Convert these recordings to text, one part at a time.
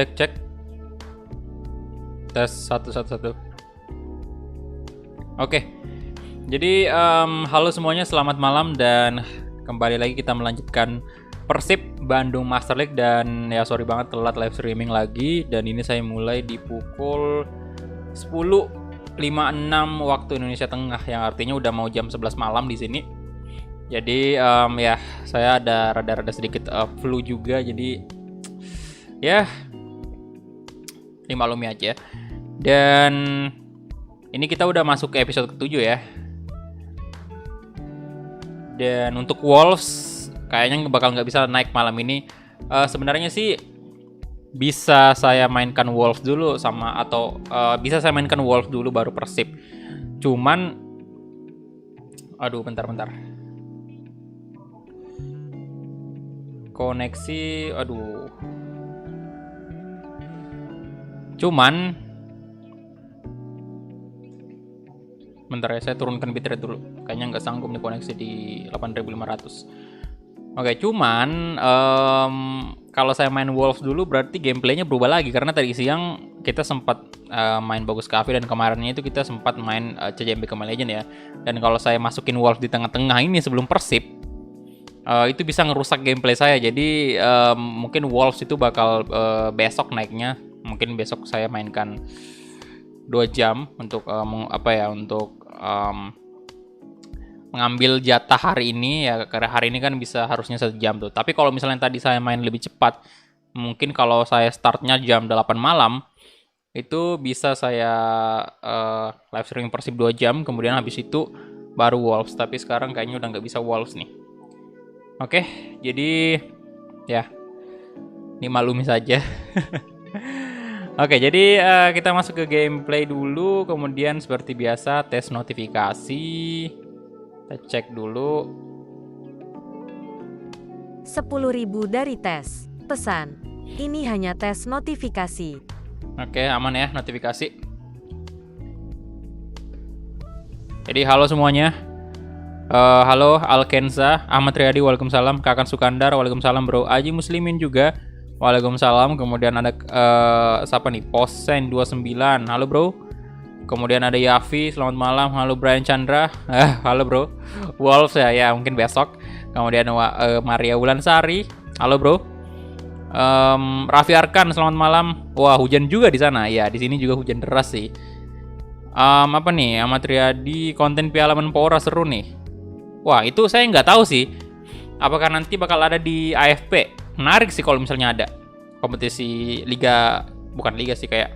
cek. Tes 1 1 1. Oke. Jadi halo semuanya, selamat malam dan kembali lagi kita melanjutkan Persib Bandung Master League. Dan ya sorry banget telat live streaming lagi, dan ini saya mulai di pukul 10.56 waktu Indonesia Tengah, yang artinya udah mau jam 11 malam di sini. Jadi ya saya ada rada-rada sedikit flu juga, jadi ya dimaklumi aja. Dan ini kita udah masuk ke episode ke-7 ya. Dan untuk Wolves kayaknya bakal nggak bisa naik malam ini. Sebenarnya sih bisa saya mainkan Wolves dulu bisa saya mainkan Wolves dulu baru Persib. Cuman aduh bentar. Koneksi cuman bentar ya, saya turunkan bitrate dulu. Kayaknya nggak sanggup nih koneksi di 8500. Oke, cuman kalau saya main Wolves dulu berarti gameplaynya berubah lagi, karena tadi siang kita sempat main bagus Cafe, dan kemarinnya itu kita sempat main CJMP Mobile Legends ya. Dan kalau saya masukin Wolves di tengah-tengah ini sebelum Persib, itu bisa ngerusak gameplay saya. Jadi mungkin Wolves itu bakal besok naiknya. Mungkin besok saya mainkan 2 jam untuk mengambil jatah hari ini ya, karena hari ini kan harusnya 1 jam tuh. Tapi kalau misalnya tadi saya main lebih cepat, mungkin kalau saya startnya jam 8 malam, itu bisa saya live streaming Persib 2 jam, kemudian habis itu baru Wolves. Tapi sekarang kayaknya udah nggak bisa Wolves nih. Oke, jadi ya dimaklumi saja. Oke, jadi kita masuk ke gameplay dulu, kemudian seperti biasa tes notifikasi. Kita cek dulu. 10.000 dari tes. Pesan, ini hanya tes notifikasi. Oke, aman ya notifikasi. Jadi halo semuanya. Halo Alkenza, Ahmad Riyadi, waalaikumsalam. Kakan Sukandar, waalaikumsalam bro. Aji Muslimin juga, waalaikumsalam. Kemudian ada siapa nih? Posen 29, halo bro. Kemudian ada Yafi, selamat malam. Halo Brian Chandra, halo bro. Wolves ya mungkin besok. Kemudian Maria Wulansari, halo bro. Raffi Arkan, selamat malam. Wah, hujan juga di sana. Ya, di sini juga hujan deras sih. Apa nih? Ahmad Riyadi, konten Piala Menpora seru nih. Wah, itu saya nggak tahu sih. Apakah nanti bakal ada di AFP? Menarik sih kalau misalnya ada kompetisi bukan liga sih, kayak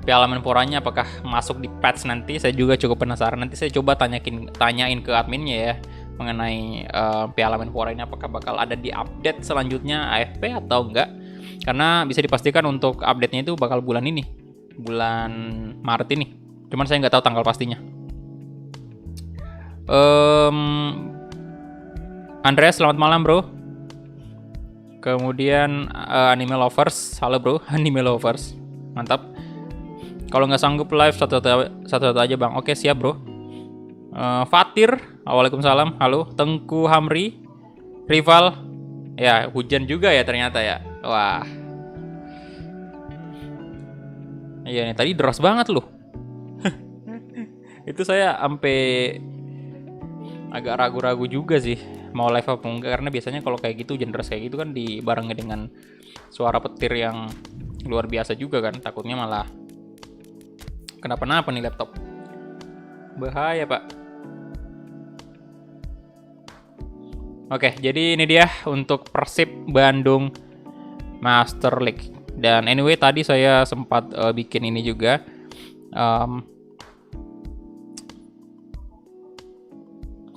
Piala Menporanya apakah masuk di patch nanti? Saya juga cukup penasaran. Nanti saya coba tanyain ke adminnya ya mengenai Piala Menpora ini, apakah bakal ada di update selanjutnya AFP atau enggak? Karena bisa dipastikan untuk update-nya itu bakal bulan ini, bulan Maret ini. Cuman saya nggak tahu tanggal pastinya. Andreas, selamat malam bro. Kemudian Anime Lovers, halo bro. Anime Lovers, mantap. Kalau nggak sanggup live satu-satu aja bang. Oke, siap bro. Fatir, waalaikumsalam, halo. Tengku Hamri, Rival, ya hujan juga ya ternyata ya. Wah, iya nih tadi deras banget loh. Itu saya sampai agak ragu-ragu juga sih mau live apa enggak, karena biasanya kalau kayak gitu hujan deras kayak gitu kan dibarengi dengan suara petir yang luar biasa juga kan. Takutnya malah kenapa-napa nih laptop. Bahaya pak. Oke, jadi ini dia untuk Persib Bandung Master League. Dan anyway tadi saya sempat bikin ini juga.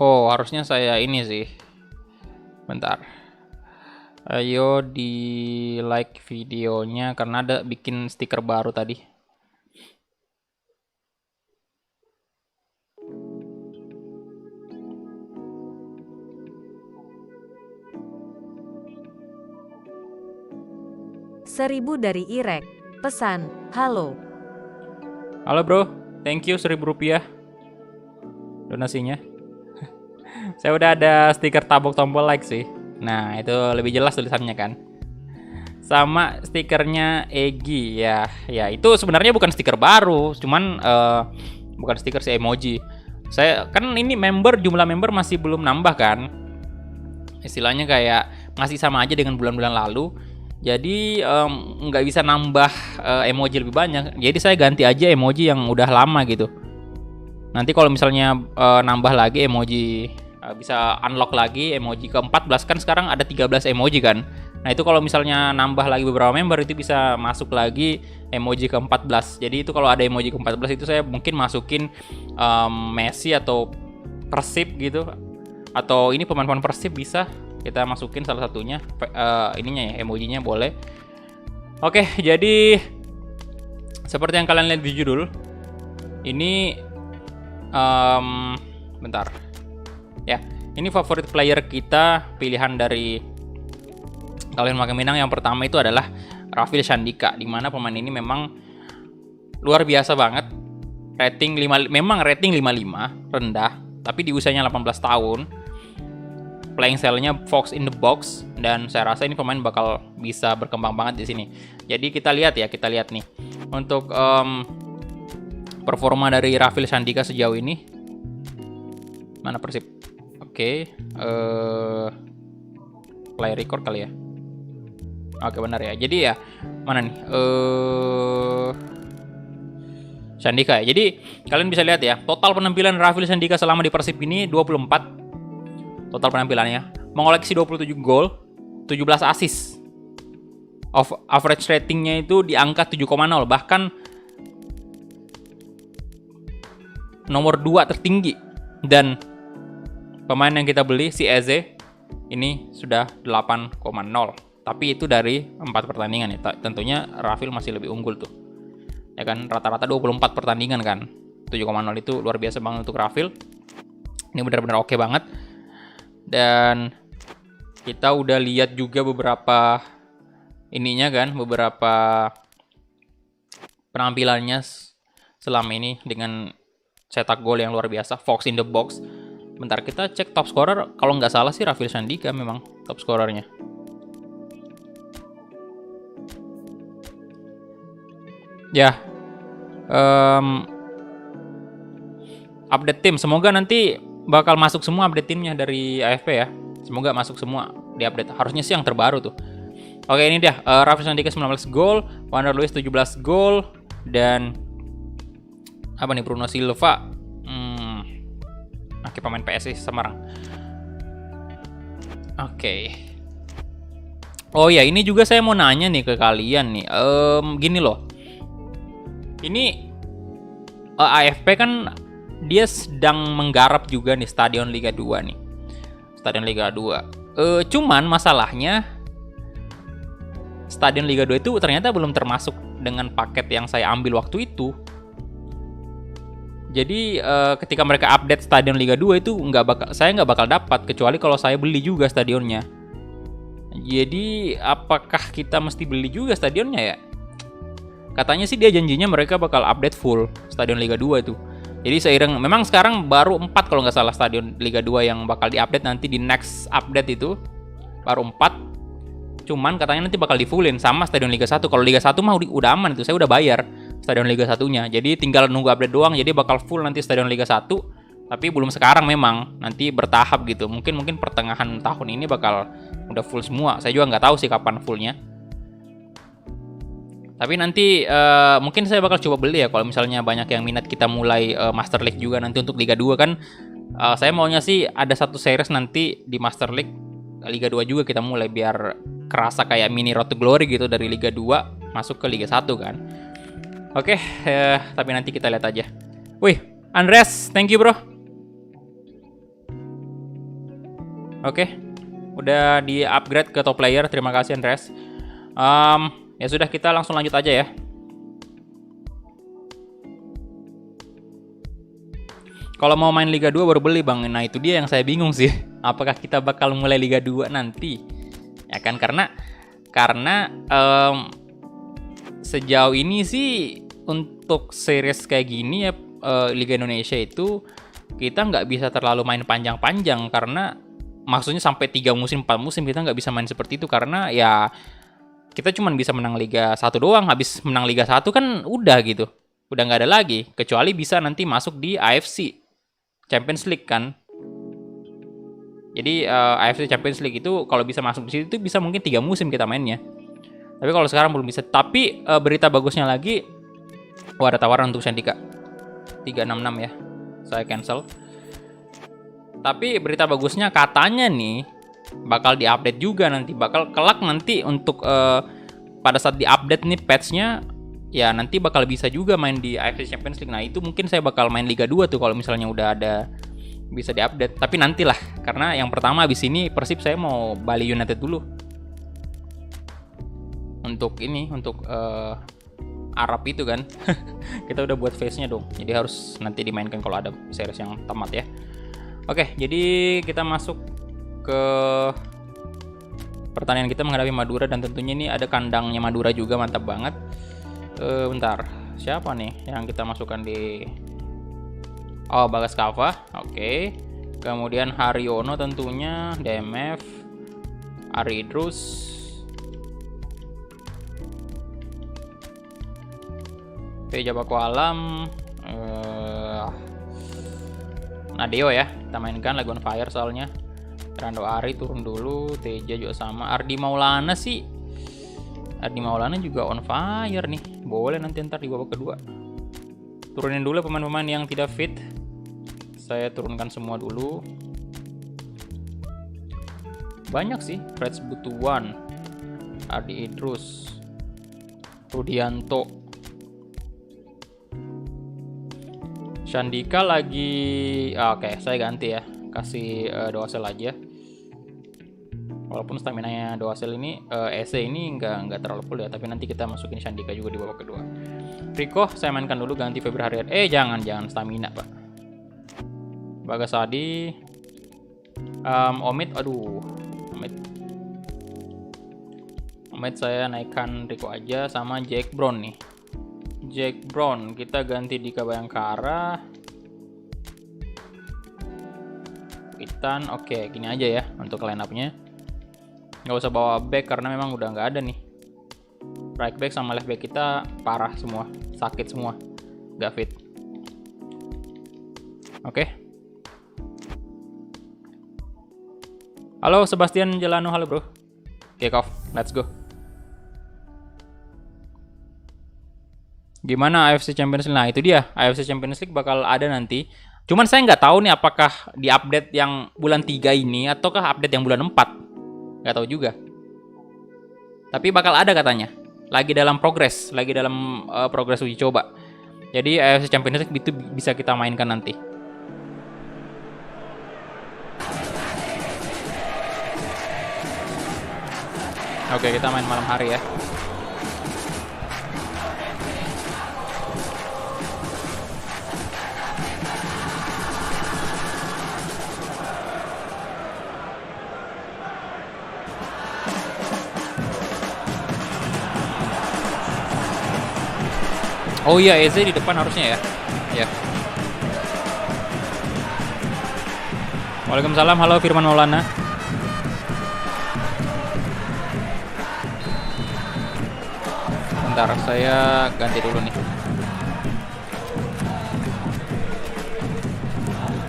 Harusnya saya ini sih. Bentar. Ayo di like videonya karena ada bikin stiker baru tadi. Seribu dari Irek. Pesan, halo. Halo bro, thank you 1.000 rupiah donasinya. Saya udah ada stiker tabok tombol like sih. Nah, itu lebih jelas tulisannya kan. sama stikernya Egi ya. Ya itu sebenarnya bukan stiker baru, cuman bukan stiker si emoji. Saya kan ini jumlah member masih belum nambah kan. Istilahnya kayak masih sama aja dengan bulan-bulan lalu. Jadi nggak bisa nambah emoji lebih banyak. Jadi saya ganti aja emoji yang udah lama gitu. Nanti kalau misalnya nambah lagi emoji, bisa unlock lagi emoji ke-14, kan sekarang ada 13 emoji kan. Nah itu kalau misalnya nambah lagi beberapa member itu bisa masuk lagi emoji ke-14. Jadi itu kalau ada emoji ke-14 itu saya mungkin masukin Messi atau Persib gitu. Atau ini pemain-pemain Persib bisa kita masukin salah satunya ininya ya, emojinya boleh. Oke, jadi seperti yang kalian lihat di judul ini bentar ya, ini favorit player kita, pilihan dari kalian makin Minang yang pertama itu adalah Rafil Shandika, dimana pemain ini memang luar biasa banget. Memang rating 55 rendah, tapi di usianya 18 tahun. Playing style-nya Fox in the box, dan saya rasa ini pemain bakal bisa berkembang banget di sini. Jadi kita lihat nih untuk performa dari Rafil Shandika sejauh ini. Mana Persib? Oke, play record kali ya. Oke, benar ya. Jadi ya mana nih? Shandika ya. Jadi kalian bisa lihat ya, total penampilan Rafil Shandika selama di Persib ini 24 total penampilannya, mengoleksi 27 gol, 17 assist. Average ratingnya itu di angka 7,0, bahkan nomor 2 tertinggi. Dan pemain yang kita beli si Eze ini sudah 8,0. Tapi itu dari 4 pertandingan ya. Tentunya Rafil masih lebih unggul tuh. Ya kan, rata-rata 24 pertandingan kan. 7,0 itu luar biasa banget untuk Rafil. Ini benar-benar oke banget. Dan kita udah lihat juga beberapa ininya kan, beberapa penampilannya selama ini dengan cetak gol yang luar biasa, Fox in the box. Bentar, kita cek top scorer. Kalau nggak salah sih Rafil Shandika memang top scorernya. Ya, update tim. Semoga nanti bakal masuk semua update timnya dari AFP ya. Semoga masuk semua di update. Harusnya sih yang terbaru tuh. Oke, ini dia. Rafil Shandika 19 gol, Wander Luiz 17 gol, dan apa nih, Bruno Silva. Oke, pemain PSI Semarang. Oke. Oh ya, ini juga saya mau nanya nih ke kalian nih. Gini loh. Ini AFP kan dia sedang menggarap juga nih Stadion Liga 2 nih. Stadion Liga 2. Cuman masalahnya Stadion Liga 2 itu ternyata belum termasuk dengan paket yang saya ambil waktu itu. Jadi ketika mereka update Stadion Liga 2 itu saya nggak bakal dapat, kecuali kalau saya beli juga stadionnya. Jadi apakah kita mesti beli juga stadionnya ya? Katanya sih dia janjinya mereka bakal update full Stadion Liga 2 itu. Jadi seiring, memang sekarang baru 4 kalau nggak salah Stadion Liga 2 yang bakal diupdate nanti di next update itu. Baru 4. Cuman katanya nanti bakal di fullin sama Stadion Liga 1. Kalau Liga 1 mah udah aman itu, saya udah bayar Stadion Liga 1-nya. Jadi tinggal nunggu update doang, jadi bakal full nanti Stadion Liga 1. Tapi belum sekarang memang, nanti bertahap gitu. Mungkin pertengahan tahun ini bakal udah full semua. Saya juga nggak tahu sih kapan fullnya. Tapi nanti mungkin saya bakal coba beli ya kalau misalnya banyak yang minat, kita mulai Master League juga nanti untuk Liga 2 kan. Saya maunya sih ada satu series nanti di Master League Liga 2 juga kita mulai, biar kerasa kayak mini Road to Glory gitu dari Liga 2 masuk ke Liga 1 kan. Oke, tapi nanti kita lihat aja. Wih, Andres, thank you bro. Oke, udah di upgrade ke top player, terima kasih Andres. Ya sudah, kita langsung lanjut aja ya. Kalau mau main Liga 2 baru beli bang, nah itu dia yang saya bingung sih. Apakah kita bakal mulai Liga 2 nanti? Ya kan, karena sejauh ini sih untuk series kayak gini ya, Liga Indonesia itu kita nggak bisa terlalu main panjang-panjang, karena maksudnya sampai 3 musim 4 musim kita nggak bisa main seperti itu, karena ya kita cuman bisa menang Liga 1 doang. Habis menang Liga 1 kan udah gitu. Udah nggak ada lagi. Kecuali bisa nanti masuk di AFC Champions League kan. Jadi AFC Champions League itu kalau bisa masuk di situ bisa mungkin 3 musim kita mainnya. Tapi kalau sekarang belum bisa. Tapi berita bagusnya lagi, ada tawaran untuk Sandika 366 ya. Saya cancel. Tapi berita bagusnya katanya nih bakal diupdate juga nanti, bakal kelak nanti untuk pada saat diupdate nih patch-nya ya nanti bakal bisa juga main di AFC Champions League. Nah, itu mungkin saya bakal main Liga 2 tuh kalau misalnya udah ada bisa diupdate. Tapi nantilah, karena yang pertama abis ini Persib saya mau Bali United dulu. Untuk ini, untuk Arab itu kan. Kita udah buat face-nya dong. Jadi harus nanti dimainkan kalau ada series yang tamat ya. Oke, jadi kita masuk ke pertandingan kita menghadapi Madura, dan tentunya ini ada kandangnya Madura juga, mantap banget. Bentar, siapa nih yang kita masukkan di Bagas Kava, oke. Kemudian Haryono tentunya, DMF, Ari Idrus, Peja Baku Alam, Nadeo ya, kita mainkan lagu on fire soalnya. Rando Ari turun dulu, Teja juga sama. Ardi Maulana sih, Ardi Maulana juga on fire nih, boleh nanti ntar di babak kedua. Turunin dulu pemain-pemain yang tidak fit. Saya turunkan semua dulu. Banyak sih, Freds Butuan, Ardi Idrus, Rudianto, Sandika lagi. Oke, saya ganti ya, kasih Doasel aja. Walaupun stamina-nya Doasel ini EC ini nggak terlalu full ya, tapi nanti kita masukin Sandika juga di babak kedua. Rico saya mainkan dulu, ganti Febri Haryadi. Jangan stamina pak. Bagas Adi, Omid, Omid saya naikkan Rico aja, sama Jack Brown nih. Jack Brown kita ganti di Bayangkara. Witan, oke, gini aja ya untuk line up-nya. Nggak usah bawa back karena memang udah nggak ada nih. Right back sama left back kita parah semua, sakit semua, nggak fit. Oke. Halo Sebastian Jelano, halo bro. Kick off, let's go. Gimana AFC Champions League? Nah itu dia, AFC Champions League bakal ada nanti. Cuman saya nggak tahu nih apakah di update yang bulan 3 ini ataukah update yang bulan 4. Nggak tahu juga. Tapi bakal ada katanya. Lagi dalam progres uji coba. Jadi AFC Champions League itu bisa kita mainkan nanti. Oke, kita main malam hari ya. Oh iya, Eze di depan harusnya ya. Ya. Waalaikumsalam, halo Firman Maulana. Bentar, saya ganti dulu nih.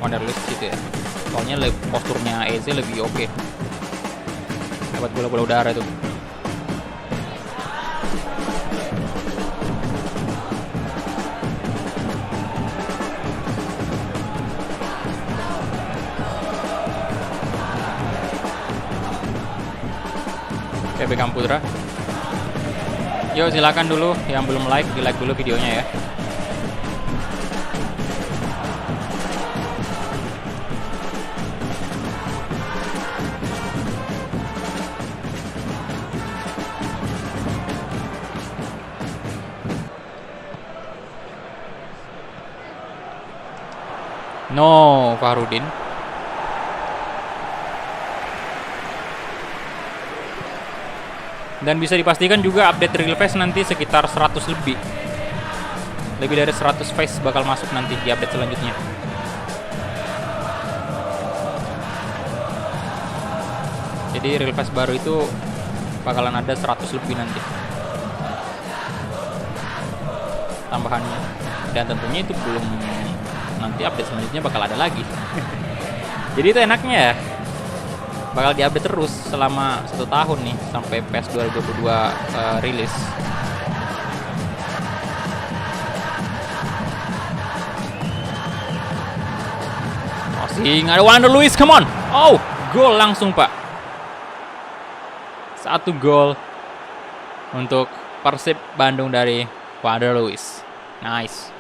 Wonderlist gitu ya. Soalnya posturnya Eze lebih oke. Dapat bola-bola udara tuh. Beckham Putra. Yuk silakan dulu yang belum like, di like dulu videonya ya. No, Fahrudin. Dan bisa dipastikan juga update real face nanti sekitar 100 lebih. Lebih dari 100 face bakal masuk nanti di update selanjutnya. Jadi real face baru itu bakalan ada 100 lebih nanti tambahannya, dan tentunya itu belum nanti update selanjutnya bakal ada lagi. Jadi itu enaknya ya, bakal diupdate terus selama 1 tahun nih sampai PES 2022 rilis. Crossing, ada Wander Luiz, come on. Oh, gol langsung Pak. 1 gol untuk Persib Bandung dari Wander Luiz. Nice.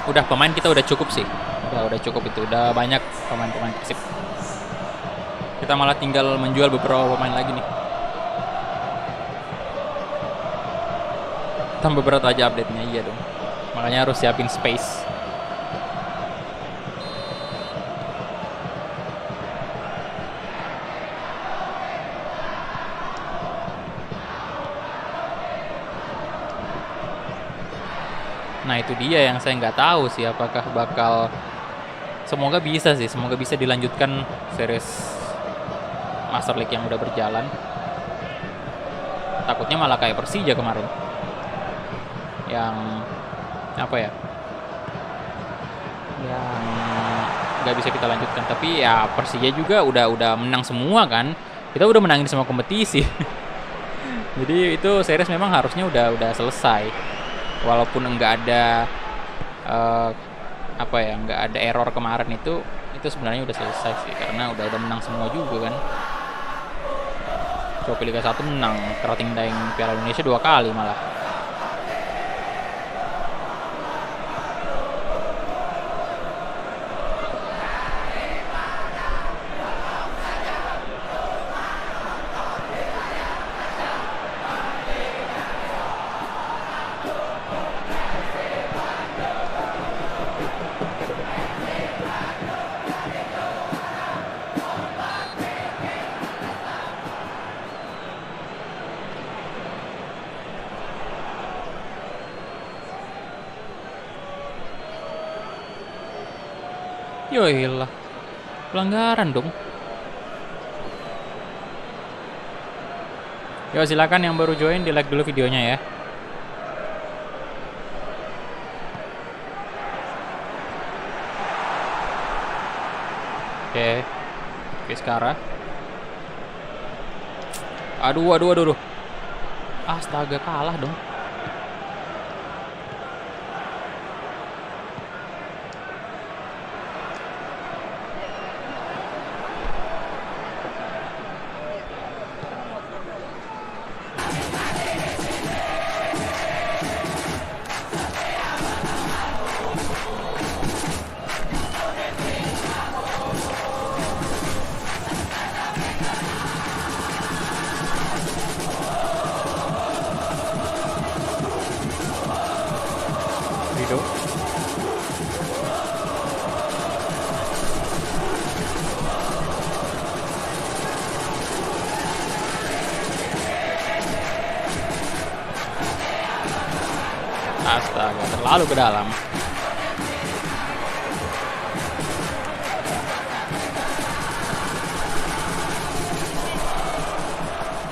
Udah, pemain kita udah cukup sih. Udah cukup itu. Udah banyak pemain-pemain Persib. Kita malah tinggal menjual beberapa pemain lagi nih. Tambah berat aja update-nya, iya dong. Makanya harus siapin space. Nah itu dia yang saya nggak tahu sih, apakah bakal, semoga bisa sih, semoga bisa dilanjutkan series Master League yang udah berjalan. Takutnya malah kayak Persija kemarin, yang apa ya, yang nggak bisa kita lanjutkan. Tapi ya Persija juga udah menang semua kan, kita udah menangin semua kompetisi. Jadi itu series memang harusnya udah selesai. Walaupun nggak ada nggak ada error kemarin, itu sebenarnya udah selesai sih, karena udah menang semua juga kan. Trofi Liga 1 menang, Krating Daeng Piala Indonesia 2 kali malah. Yoilah, pelanggaran dong. Yo, silakan yang baru join di like dulu videonya ya. Oke, sekarang. Aduh. Astaga, kalah dong. Astaga, terlalu ke dalam.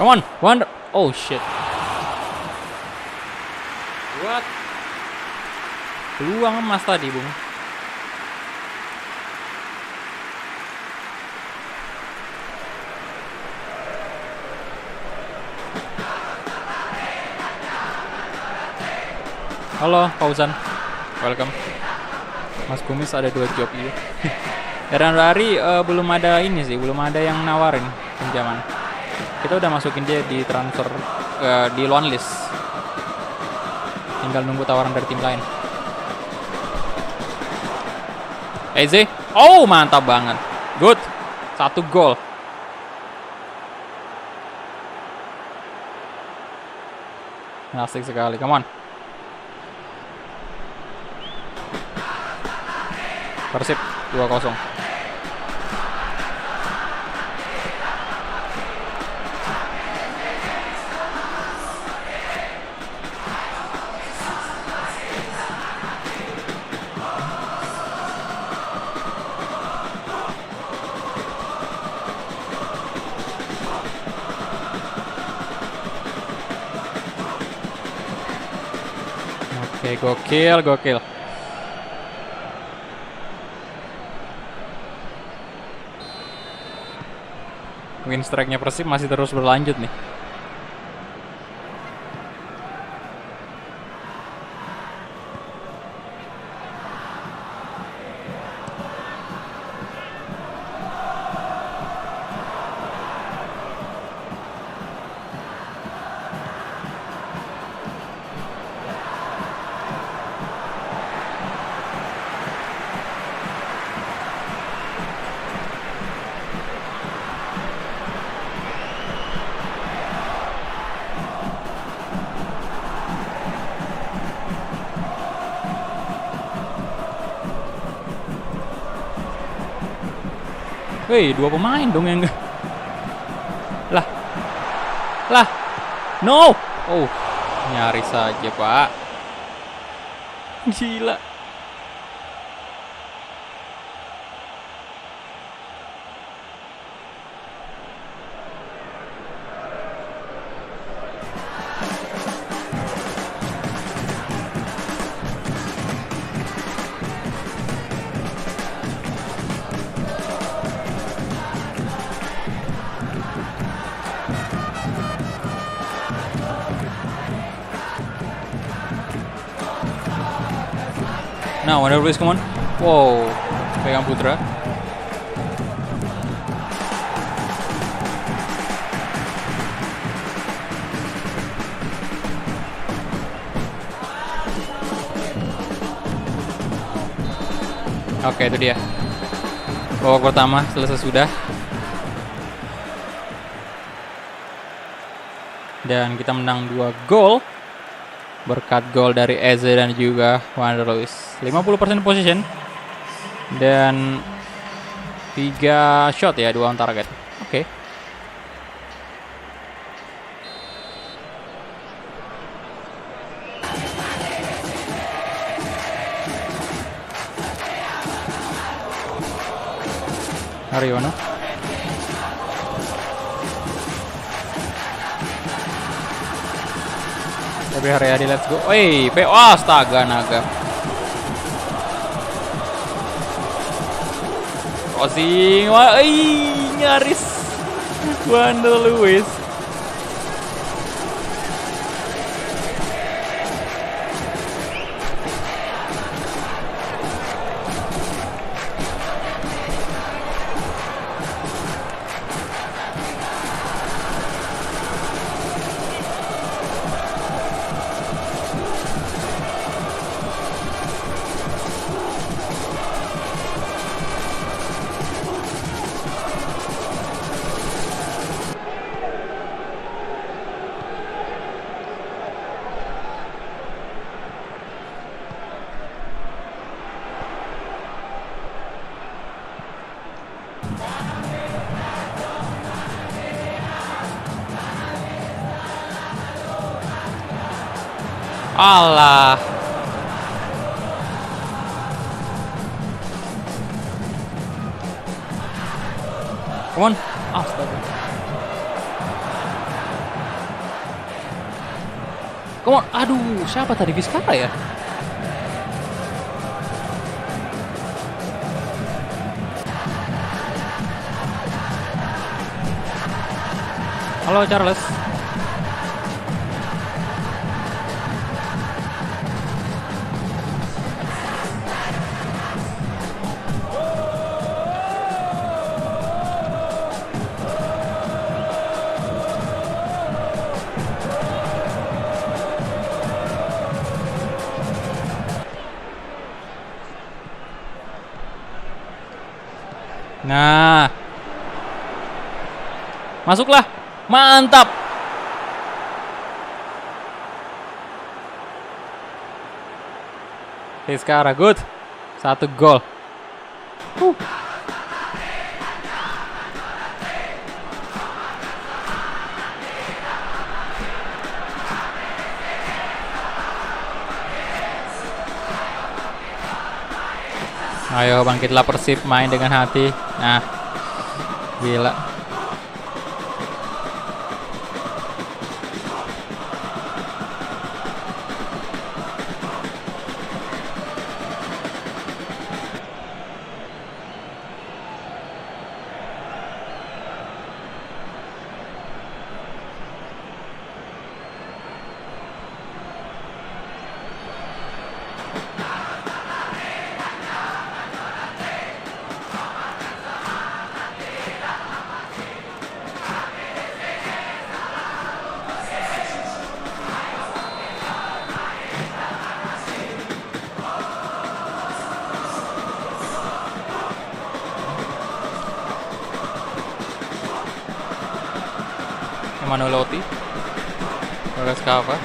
Come on, Wander. Oh shit. What? Peluang emas tadi, Bung. Halo, Fauzan. Welcome. Mas Kumis ada 2 job iya. Dari belum ada ini sih, belum ada yang nawarin pinjaman. Kita udah masukin dia di transfer di loan list. Tinggal nunggu tawaran dari tim lain. Eze. Oh, mantap banget. Good. 1 gol. Asik sekali. Come on. Persib 2-0. Oke, gokil, gokil. Win streak-nya Persib masih terus berlanjut nih. Wih, 2 pemain dong yang lah. Lah. No. Oh, nyaris saja, Pak. Gila. Nah, Wonder please, come on. Wow, pegang Putra. Oke, itu dia. Babak pertama selesai sudah. Dan kita menang 2 gol. Berkat gol dari Eze dan juga Wander Luiz. 50% position. Dan 3 shot ya, 2 on target. Oke. Haryono. Tapi Haryadi, let's go. Woi, PO, astaga naga. Crossing, wah, nyaris. Wander Luiz. Alah. Come on. Astaga. Come on. Aduh, siapa tadi? Vizcara ya? Halo Charles. Nah, masuklah, mantap. Vizcara, good, 1 gol. Ayo bangkitlah Persib, main dengan hati. Nah, gila. Emmanuel Lotti, Bagas Kava.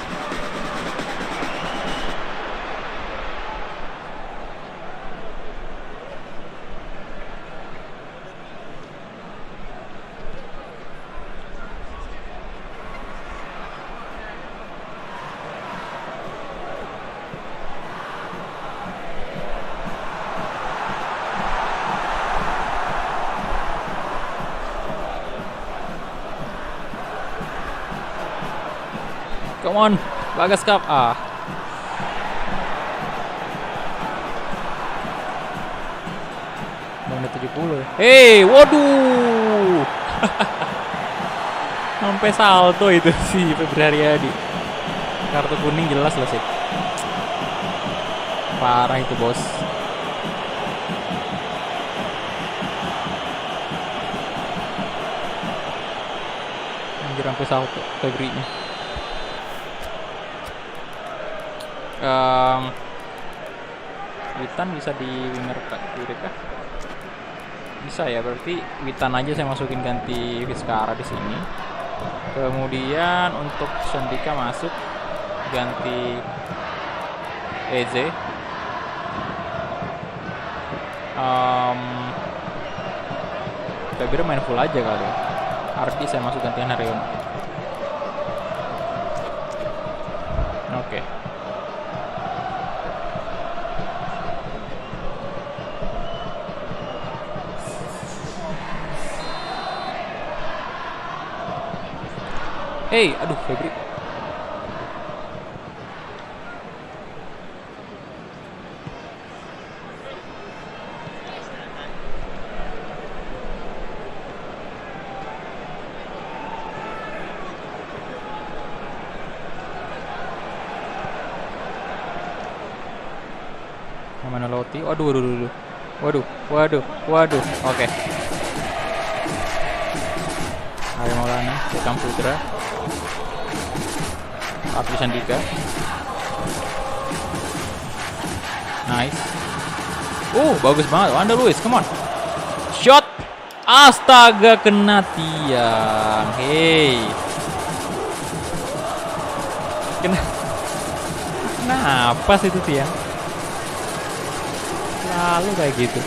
Come on, Bagas Cup. Menit 70 ya. Hei, waduh. Sampai salto itu si Febriadi. Kartu kuning jelas lah sih. Parah itu, bos. Anjir sampai salto Febrinya. Witan bisa di winger kiri kah? Bisa ya, berarti Witan aja saya masukin ganti Vizcara di sini. Kemudian untuk Sandika masuk ganti Eze. Febri main full aja kali. Ardi saya masuk gantian Haryono. Oke. Hey, aduh Febri. Mana Loti? Waduh. Oke. Arya Maulana, Beckham Putra. Ardi Sandika. Nice. Bagus banget. Wanda Luis, come on. Shot. Astaga, kena tiang. Hey. Kenapa sih itu tiang? Lalu kayak gitu.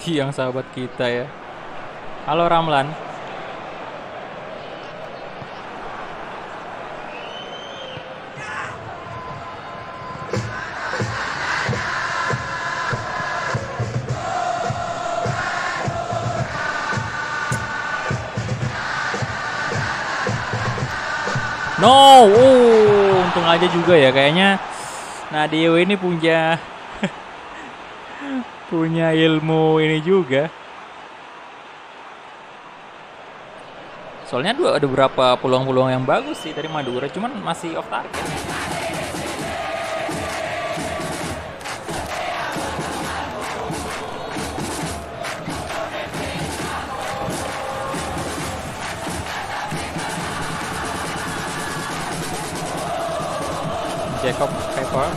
Tiang sahabat kita ya. Halo Ramlan. No, untung aja juga ya kayaknya. Nadio ini punya ilmu ini juga. Soalnya ada beberapa peluang-peluang yang bagus sih dari Madura, cuman masih off target. Jacob Pepper.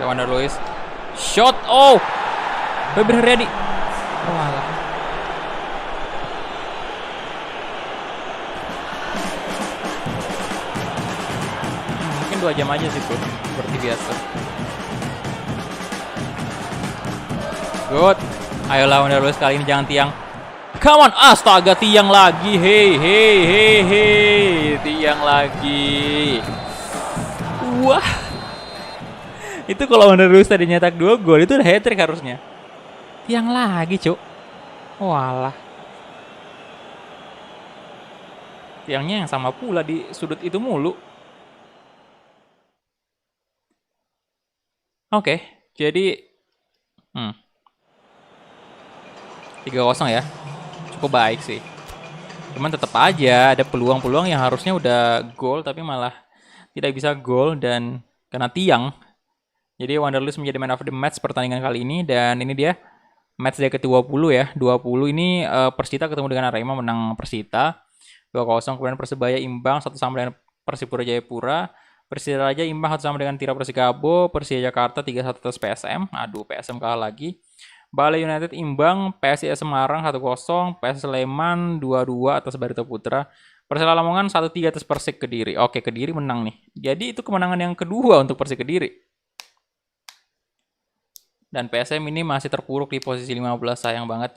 Wanda Luis. Shot. Febri Haryadi. Mungkin 2 jam aja sih tuh, seperti biasa. Good. Ayolah Wanderlust kali ini jangan tiang. Come on, astaga tiang lagi. Hei. Tiang lagi. Wah. Itu kalau Wanderlust tadi nyetak 2 gol itu udah hat-trick harusnya. Tiang lagi, Cuk. Walah. Tiangnya yang sama pula di sudut itu mulu. Oke, jadi 3-0 ya. Cukup baik sih. Cuman tetap aja ada peluang-peluang yang harusnya udah gol tapi malah tidak bisa gol dan kena tiang. Jadi Wanderlust menjadi man of the match pertandingan kali ini dan ini dia match day ke-20 ya. 20 ini Persita ketemu dengan Arema menang Persita 2-0, kemudian Persebaya imbang 1-1 dengan Persipura Jayapura. Persija Raja imbang 1-1 dengan Tira Persikabo, Persija Jakarta 3-1 atas PSM. Aduh, PSM kalah lagi. Bali United imbang, PSIS Semarang 1-0, PS Sleman 2-2 atas Barito Putra. Persela Lamongan 1-3 atas Persik Kediri. Oke, Kediri menang nih. Jadi itu kemenangan yang kedua untuk Persik Kediri. Dan PSM ini masih terpuruk di posisi 15, sayang banget.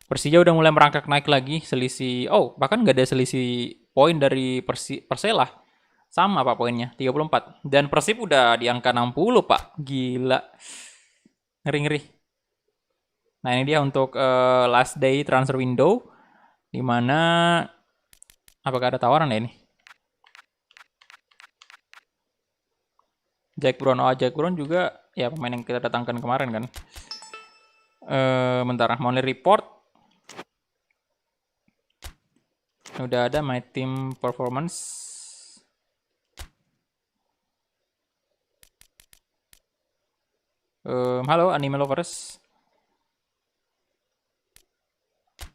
Persija udah mulai merangkak naik lagi, selisih bahkan nggak ada selisih poin dari Persela. Sama Pak poinnya, 34. Dan Persib udah di angka 60, Pak. Gila. Ngeri-ngeri. Nah, ini dia untuk last day transfer window. Dimana apakah ada tawaran ya ini? Jack Brown juga ya pemain yang kita datangkan kemarin kan. Bentar, money report. Udah ada my team performance. Halo anime lovers.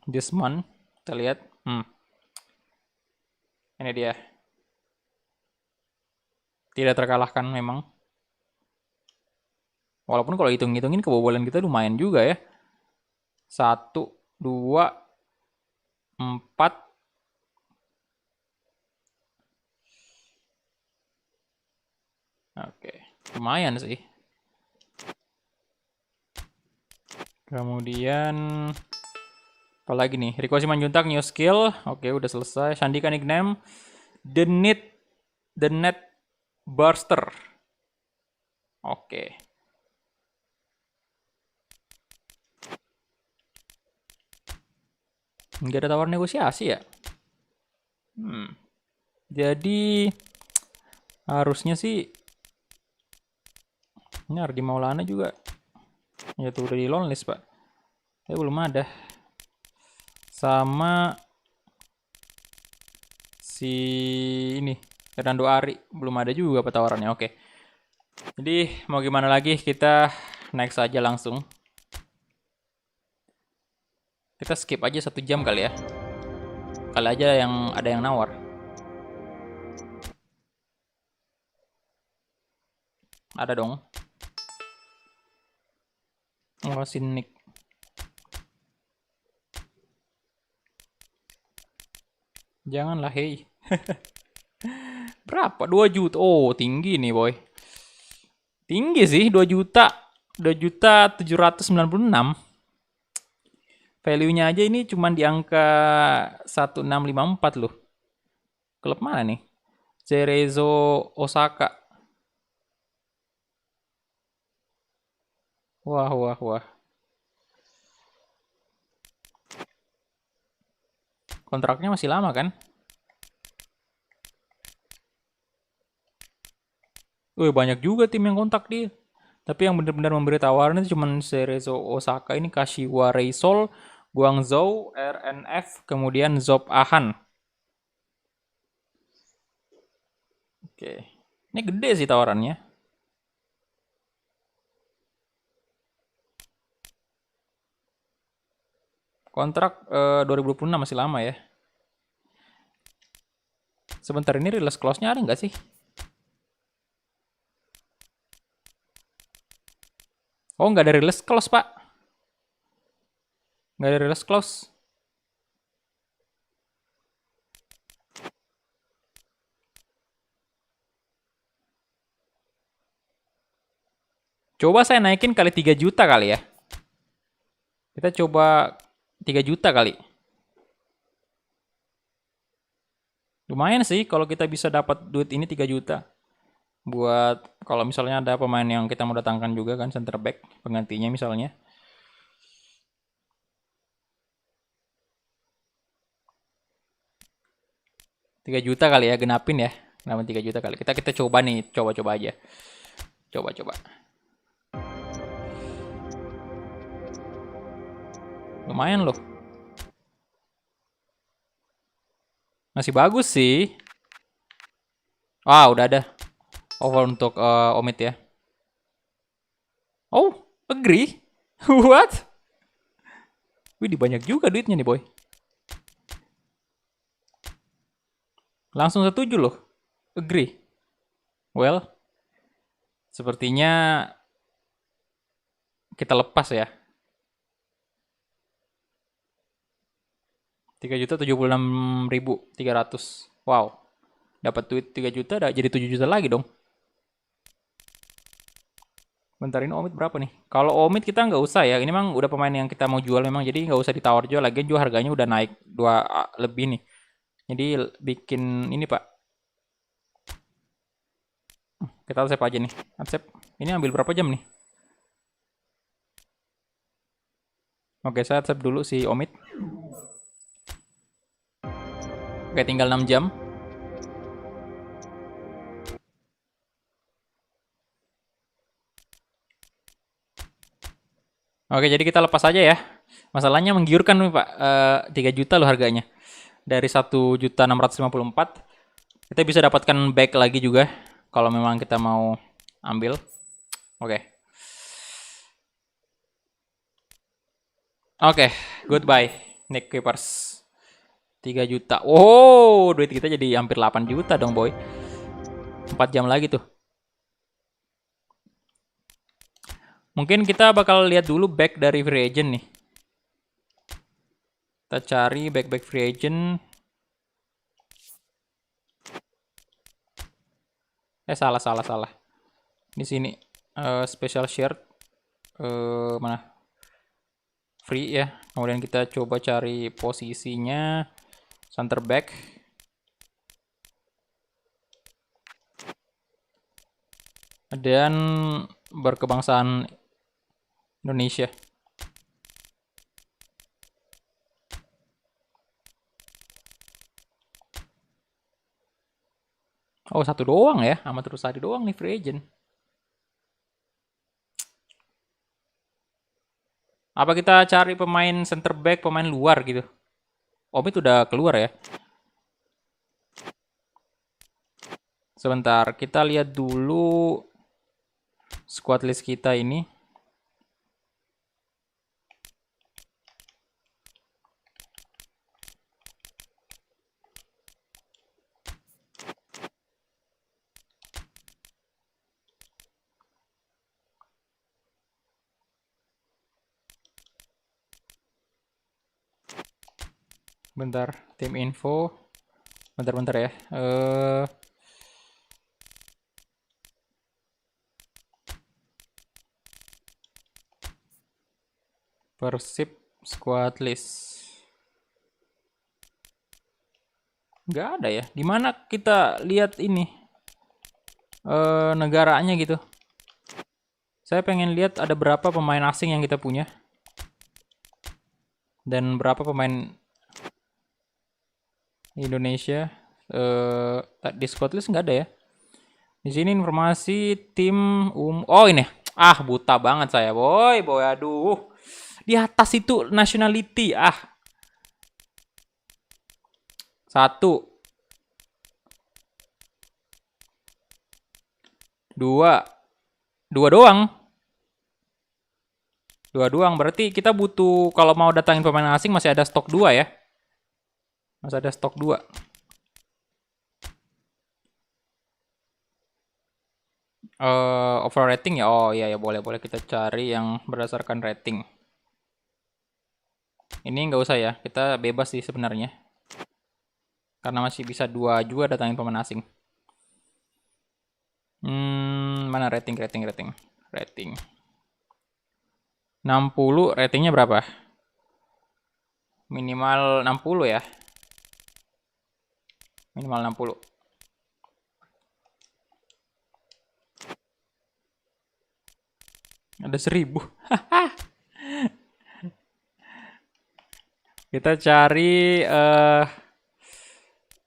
This month kita lihat. Ini dia. Tidak terkalahkan memang. Walaupun kalau hitung-hitungin kebobolan kita lumayan juga ya. 1, 2, 4. Oke, lumayan sih. Kemudian apalagi nih? Riko Simanjuntak new skill. Oke, udah selesai. Sandika nickname The Net Burster. Oke. Nggak ada tawar negosiasi ya? Jadi harusnya sih ini Ardi Maulana juga. Ya tuh udah di loan list, Pak. Tapi belum ada. Sama si ini Fernando Ari belum ada juga tawarannya. Oke. Jadi mau gimana lagi, kita next aja langsung. Kita skip aja 1 jam kali ya. Kali aja ada yang nawar. Ada dong. Ngasih nick. Janganlah, hei. Berapa? 2 juta. Oh, tinggi nih, boy. Tinggi sih, 2 juta. 2.796. Value-nya aja ini cuma di angka 1654 loh. Klub mana nih? Cerezo Osaka. Wah. Kontraknya masih lama kan? Banyak juga tim yang kontak dia. Tapi yang benar-benar memberi tawaran itu cuma Cerezo Osaka ini, Kashiwa Reysol, Guangzhou, RNF, kemudian Zob Ahan. Oke. Ini gede sih tawarannya. Kontrak 2026 masih lama ya. Sebentar, ini release clause-nya ada nggak sih? Oh, nggak ada release clause, Pak. Nggak ada release clause. Coba saya naikin kali 3 juta kali ya. Kita coba 3 juta kali. Lumayan sih kalau kita bisa dapat duit ini 3 juta. Buat kalau misalnya ada pemain yang kita mau datangkan juga kan, center back penggantinya misalnya. Tiga juta kali ya, genapin ya. Genapin 3 juta kali. Kita coba nih, coba-coba aja. Coba-coba. Lumayan loh. Masih bagus sih. Udah ada over untuk Omid ya. Oh, agree. What? Wih, banyak juga duitnya nih, boy. Langsung setuju loh. Agree. Well, sepertinya kita lepas ya. 3.076.300. Wow. Dapat duit 3 juta jadi 7 juta lagi dong. Bentar, ini Omid berapa nih? Kalau Omid kita nggak usah ya. Ini memang udah pemain yang kita mau jual memang. Jadi nggak usah ditawar jual lagi. Jual harganya udah naik 2 lebih nih. Jadi bikin ini pak. Kita accept aja nih. Accept. Ini ambil berapa jam nih? Oke, saya accept dulu si Omid. Oke, tinggal 6 jam. Oke, jadi kita lepas aja ya. Masalahnya menggiurkan nih Pak. 3 juta loh harganya. Dari 1.654 kita bisa dapatkan back lagi juga kalau memang kita mau ambil. Oke. Oke, goodbye Nick Keepers. 3 juta. Oh, duit kita jadi hampir 8 juta dong, boy. 4 jam lagi tuh. Mungkin kita bakal lihat dulu back dari free agent nih. Kita cari back free agent. Salah. Di sini special shirt mana? Free ya. Kemudian kita coba cari posisinya center back. Dan berkebangsaan Indonesia. Oh, satu doang ya. Ahmad Rusadi doang nih free agent. Apa kita cari pemain center back, pemain luar gitu? Omid udah keluar ya. Sebentar, kita lihat dulu squad list kita ini. Bentar, tim info. Bentar ya. Persib squad list. Nggak ada ya. Dimana kita lihat ini negaranya gitu. Saya pengen lihat ada berapa pemain asing yang kita punya. Dan berapa pemain Indonesia. Di squad list nggak ada ya. Di sini informasi tim oh ini. Buta banget saya, boy. Aduh. Di atas itu nationality. 1 2 doang. 2 doang. Berarti kita butuh kalau mau datangin pemain asing masih ada stok 2 ya. Masih ada stok 2. Overall rating ya. Oh iya ya, boleh kita cari yang berdasarkan rating. Ini nggak usah ya, kita bebas sih sebenarnya. Karena masih bisa 2 juga datangin pemain asing. Mana rating. 60 ratingnya berapa? Minimal 60 ya. Minimal 60. Ada 1000. Kita cari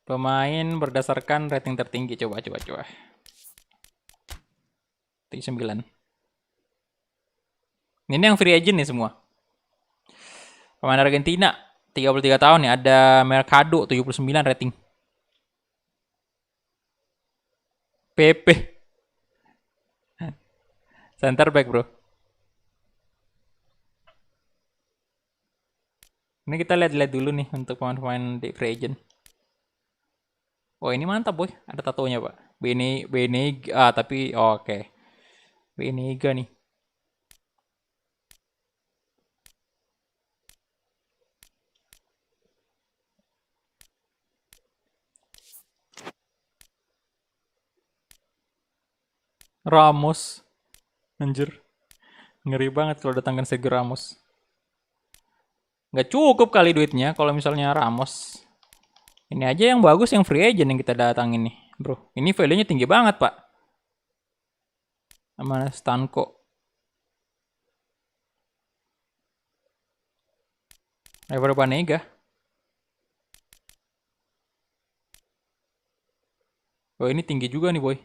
pemain berdasarkan rating tertinggi. Coba. 9. Ini yang free agent nih semua. Pemain Argentina, 33 tahun nih. Ada Mercado, 79 rating. PP. Center back, bro. Ini kita lihat-lihat dulu nih untuk pemain-pemain di free agent. Oh, ini mantap, boy. Ada tatonya, Pak. Benega, tapi oke. Benega nih. Ramos. Anjir. Ngeri banget kalau datangkan Sergio Ramos. Nggak cukup kali duitnya kalau misalnya Ramos. Ini aja yang bagus yang free agent yang kita datangin nih, bro. Ini value-nya tinggi banget, Pak. Sama Stanko. Ever Banega. Oh, ini tinggi juga nih, boy.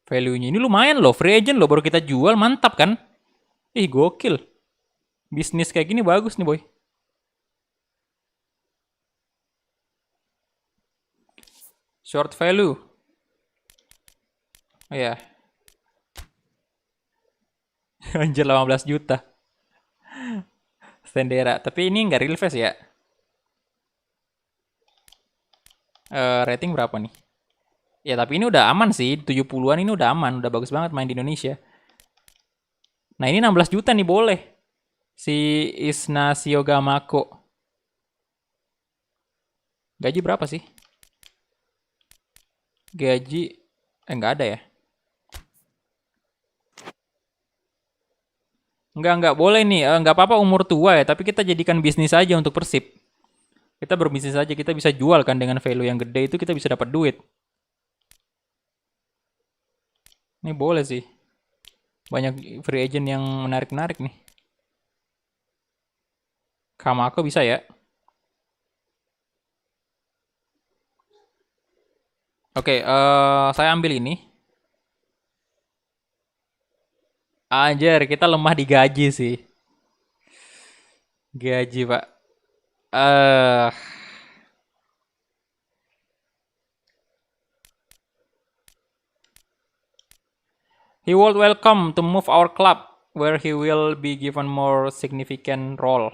Value-nya ini lumayan loh, free agent loh, baru kita jual, mantap kan? Ih, gokil. Bisnis kayak gini bagus nih, boy. Short value. Oh ya. Anjir 18 juta. Stendera. Tapi ini nggak real face ya. Rating berapa nih? Ya tapi ini udah aman sih. 70-an ini udah aman. Udah bagus banget main di Indonesia. Nah ini 16 juta nih boleh. Si Ignacio Gamako. Gaji berapa sih? Gaji nggak ada ya. Nggak boleh nih. Nggak apa-apa umur tua ya. Tapi kita jadikan bisnis aja untuk Persib. Kita berbisnis aja. Kita bisa jual kan dengan value yang gede itu kita bisa dapat duit. Ini boleh sih. Banyak free agent yang menarik-menarik nih. Kamako bisa ya. Oke, saya ambil ini. Anjir, kita lemah di gaji sih. Gaji, Pak. He would welcome to move our club where he will be given more significant role.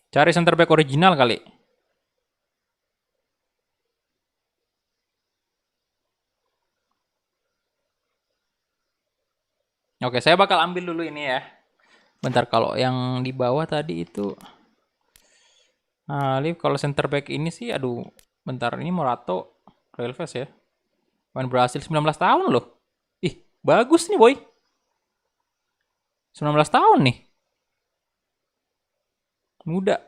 Cari center back original kali. Oke, saya bakal ambil dulu ini ya. Bentar, kalau yang di bawah tadi itu kalau center back ini sih aduh, bentar ini Morato Real Face ya. Main Brasil 19 tahun loh. Ih, bagus nih boy. 19 tahun nih. Muda.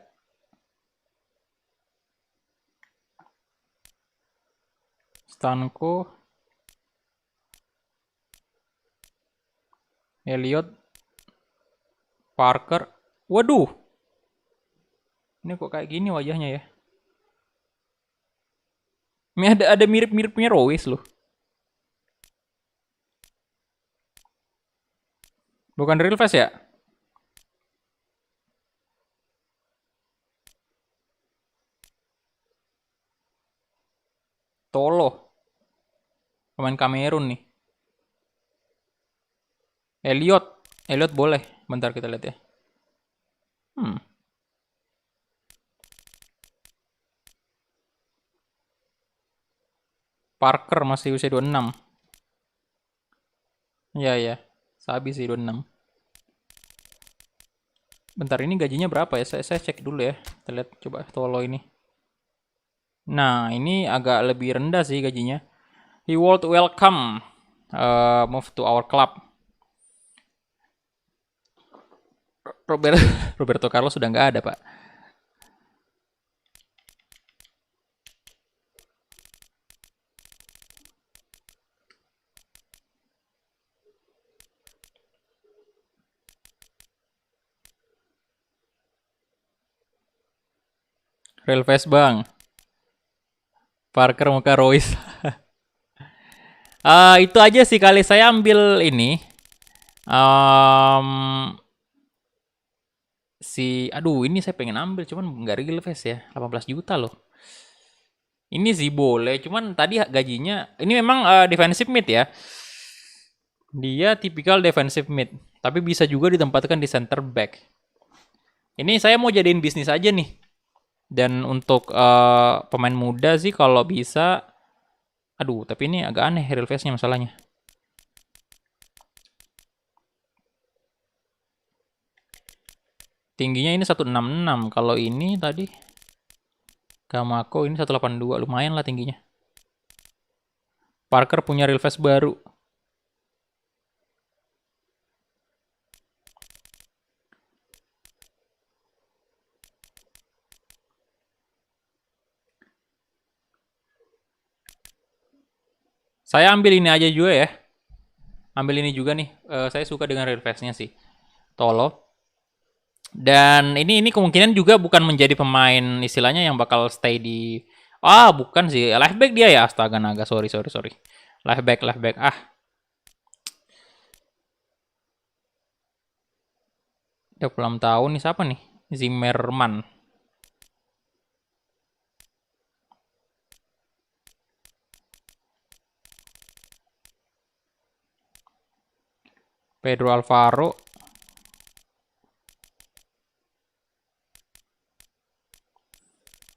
Stanko. Elliot. Parker. Waduh. Ini kok kayak gini wajahnya ya. Ini ada mirip-miripnya Royce loh. Bukan Real Face ya? Tolo. Pemain Kamerun nih. Elliot boleh. Bentar kita lihat ya. Parker masih usia 26. Ya. Sabi sih 26. Bentar ini gajinya berapa ya? Saya cek dulu ya. Kita lihat coba Tolo ini. Nah, ini agak lebih rendah sih gajinya. He would welcome move to our club. Roberto Carlos sudah nggak ada, Pak. Real face bang. Parker muka Royce. Itu aja sih kali saya ambil ini. Aduh ini saya pengen ambil cuman nggak real face ya. 18 juta loh. Ini sih boleh, cuman tadi gajinya ini memang defensive mid ya. Dia tipikal defensive mid, tapi bisa juga ditempatkan di center back. Ini saya mau jadiin bisnis aja nih. Dan untuk pemain muda sih kalau bisa, aduh tapi ini agak aneh real face-nya masalahnya. Tingginya ini 166, kalau ini tadi Kamako ini 182, lumayan lah tingginya. Parker punya real face baru. Saya ambil ini aja juga ya. Ambil ini juga nih. Saya suka dengan real face-nya sih. Tolo. Dan ini kemungkinan juga bukan menjadi pemain istilahnya yang bakal stay di... bukan sih. Left back dia ya. Astaga naga. Sorry. Left back. 26 tahun nih siapa nih? Zimmerman. Pedro Alvaro.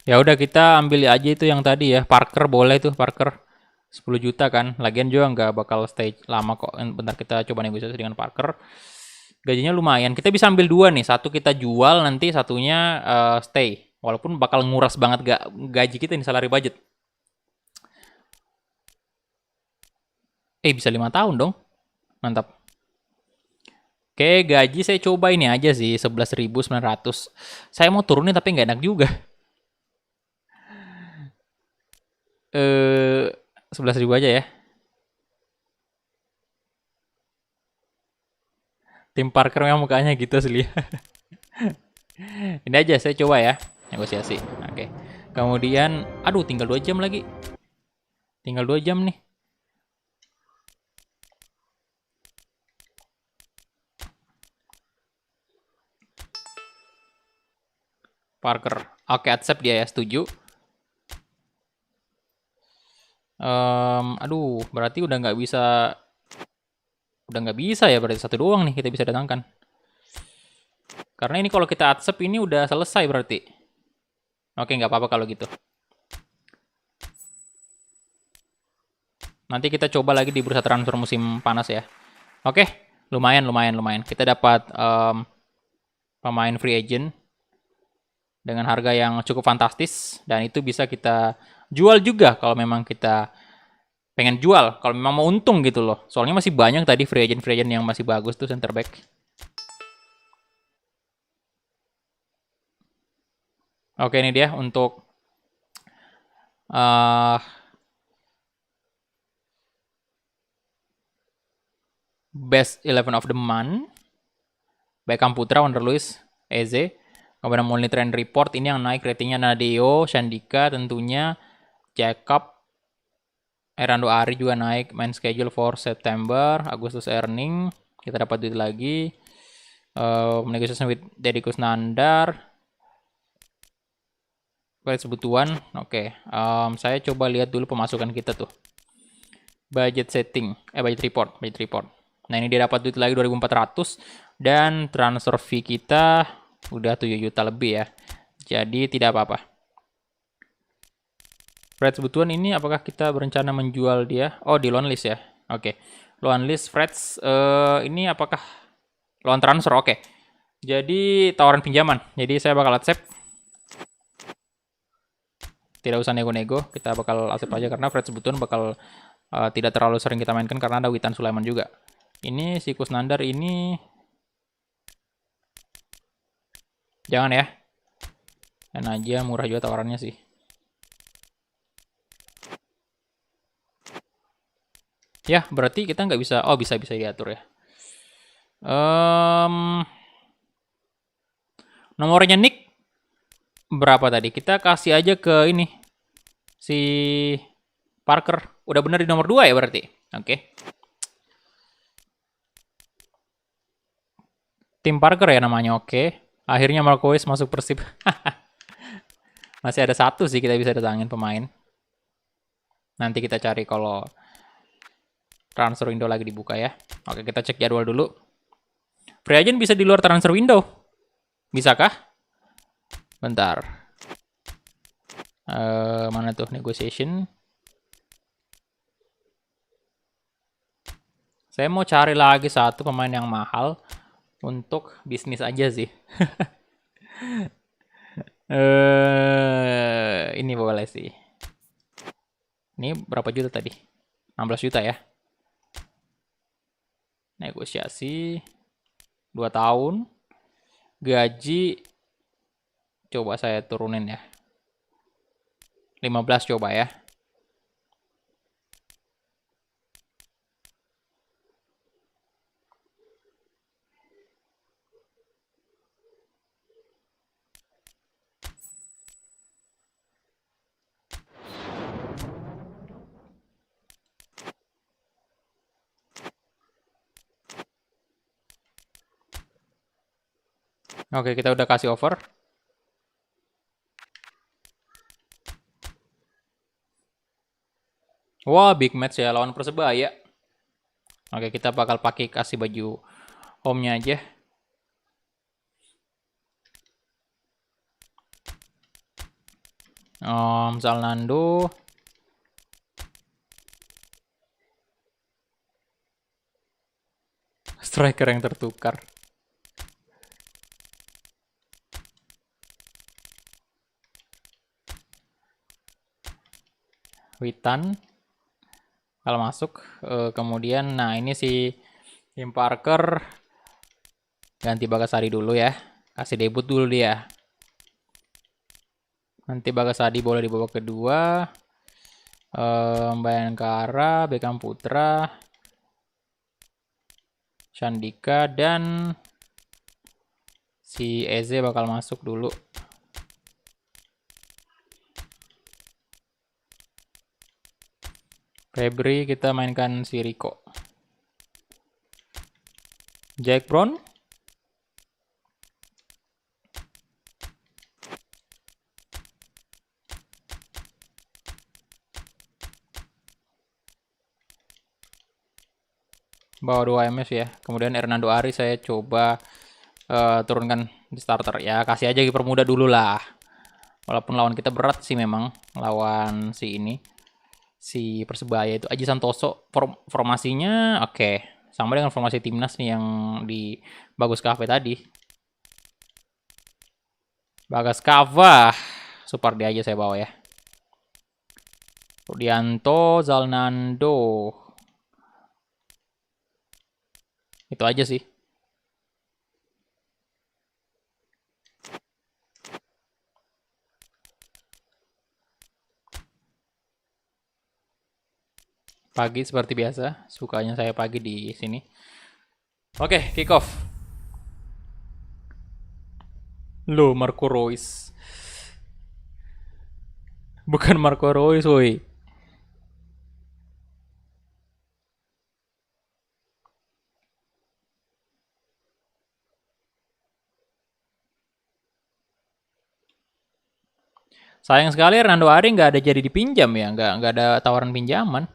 Ya udah kita ambil aja itu yang tadi ya. Parker boleh tuh, Parker. 10 juta kan. Lagian juga nggak bakal stay lama kok. Bentar kita coba negosiasi dengan Parker. Gajinya lumayan. Kita bisa ambil dua nih. Satu kita jual, nanti satunya stay. Walaupun bakal nguras banget gaji kita nih, salary budget. Bisa 5 tahun dong. Mantap. Oke, gaji saya coba ini aja sih, 11.900. Saya mau turunin tapi nggak enak juga. 11.000 aja ya. Tim Parker memang mukanya gitu asli. Ini aja saya coba ya, negosiasi. Oke. Kemudian, aduh tinggal 2 jam lagi. Tinggal 2 jam nih. Parker. Oke, accept dia ya, setuju. Aduh, berarti udah nggak bisa ya, berarti satu doang nih kita bisa datangkan. Karena ini kalau kita accept ini udah selesai berarti. Oke, nggak apa-apa kalau gitu. Nanti kita coba lagi di bursa transfer musim panas ya. Oke, lumayan. Kita dapat pemain free agent dengan harga yang cukup fantastis, dan itu bisa kita jual juga kalau memang kita pengen jual, kalau memang mau untung gitu loh. Soalnya masih banyak tadi free agent yang masih bagus tuh center back. Oke, ini dia untuk best 11 of the month. Beckham Putra, Wonder Luis, Eze. Kemudian Monthly Trend Report ini yang naik ratingnya Nadeo, Shandika tentunya, Jacob, Erando Ari juga naik. Main schedule for September, Agustus earning, kita dapat duit lagi. Negotiation with Deddy Kusnandar, kebutuhan. Oke, saya coba lihat dulu pemasukan kita tuh. Budget setting, budget report. Nah ini dia dapat duit lagi 2.400 dan transfer fee kita udah 7 juta lebih ya. Jadi tidak apa-apa. Freds Butuan ini apakah kita berencana menjual dia? Oh di loan list ya. Oke. Loan list Freds ini apakah loan transfer? Oke. Jadi tawaran pinjaman. Jadi saya bakal accept. Tidak usah nego-nego. Kita bakal accept aja karena Freds Butuan bakal tidak terlalu sering kita mainkan karena ada Witan Sulaiman juga. Ini si Kusnandar ini Jangan ya. Dan aja murah juga tawarannya sih. Ya, berarti kita nggak bisa. Oh, bisa diatur ya. Nomornya Nick berapa tadi? Kita kasih aja ke ini. Si Parker. Udah bener di nomor 2 ya berarti? Oke. Tim Parker ya namanya, oke. Akhirnya Marquez masuk Persib. Masih ada satu sih kita bisa datangin pemain. Nanti kita cari kalau transfer window lagi dibuka ya. Oke, kita cek jadwal dulu. Free agent bisa di luar transfer window. Bisakah? Bentar. Mana tuh negotiation? Saya mau cari lagi satu pemain yang mahal untuk bisnis aja sih. Ini boleh sih. Ini berapa juta tadi? 16 juta ya. Negosiasi 2 tahun. Gaji coba saya turunin ya. 15 coba ya. Oke, kita udah kasih over. Wah, big match ya lawan Persebaya. Oke, kita bakal pakai kasih baju home-nya aja. Zalnando. Striker yang tertukar. Witan kalau masuk, kemudian nah ini si Tim Parker ganti Bagasari dulu ya, kasih debut dulu dia. Nanti Bagasari boleh di babak kedua. Bayangkara, Beckham Putra, Shandika dan si Eze bakal masuk dulu. Febri kita mainkan si Rico. Jack Brown. Bawa 2 MS ya. Kemudian Hernando Ari saya coba turunkan di starter. Ya kasih aja kiper muda dulu lah. Walaupun lawan kita berat sih memang. Lawan si ini. Si Persebaya itu Aji Santoso. Formasinya oke. Sama dengan formasi timnas nih yang di Bagus Cafe tadi. Bagas Kava. Supardi aja saya bawa ya. Rudianto, Zalnando. Itu aja sih. Pagi seperti biasa, sukanya saya pagi di sini. Oke, kick off. Loh, Marco Reus. Bukan Marco Reus, woi. Sayang sekali Hernando Ari nggak ada jadi dipinjam ya, nggak ada tawaran pinjaman.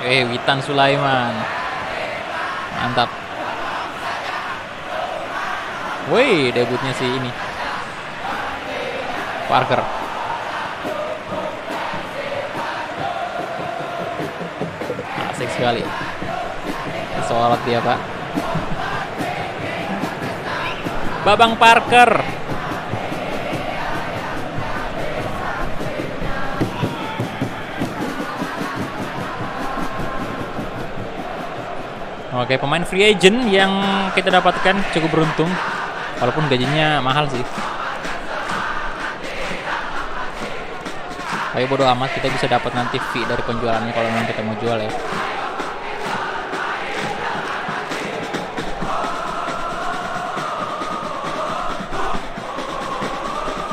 Witan Sulaiman. Mantap. Woi, debutnya si ini. Parker. Asik sekali. Sorot dia, Pak. Babang Parker. Oke, pemain free agent yang kita dapatkan cukup beruntung. Walaupun gajinya mahal sih. Tapi bodo amat, kita bisa dapat nanti fee dari penjualannya kalau memang kita mau jual ya.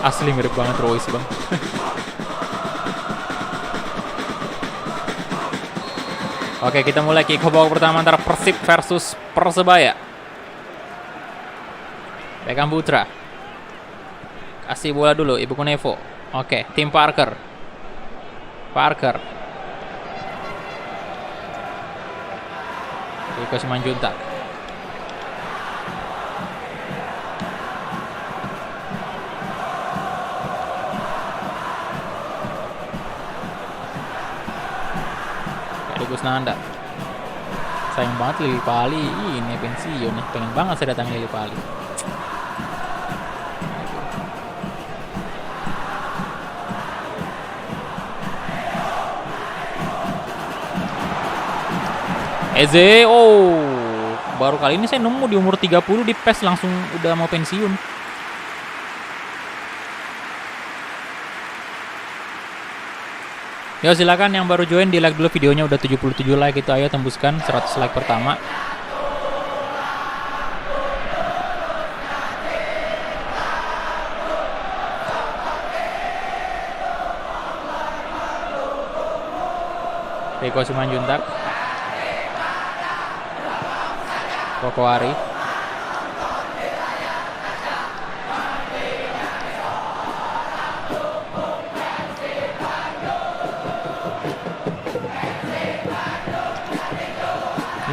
Asli mirip banget Royce bang. Oke, kita mulai kick off babak pertama antara Persib versus Persebaya. Beckham Putra. Kasih bola dulu, Ibu Kunevo. Oke, tim Parker. Riko Simanjuntak. Kusnanda. Sayang banget Lili Pali ini pensiun nih. Pengen banget saya datang Lili Pali. Eze, baru kali ini saya nemu di umur 30 di PES langsung udah mau pensiun. Yo silakan yang baru join di like dulu videonya, udah 77 like itu, ayo tembuskan 100 like pertama. Riko Simanjuntak. Kokoari.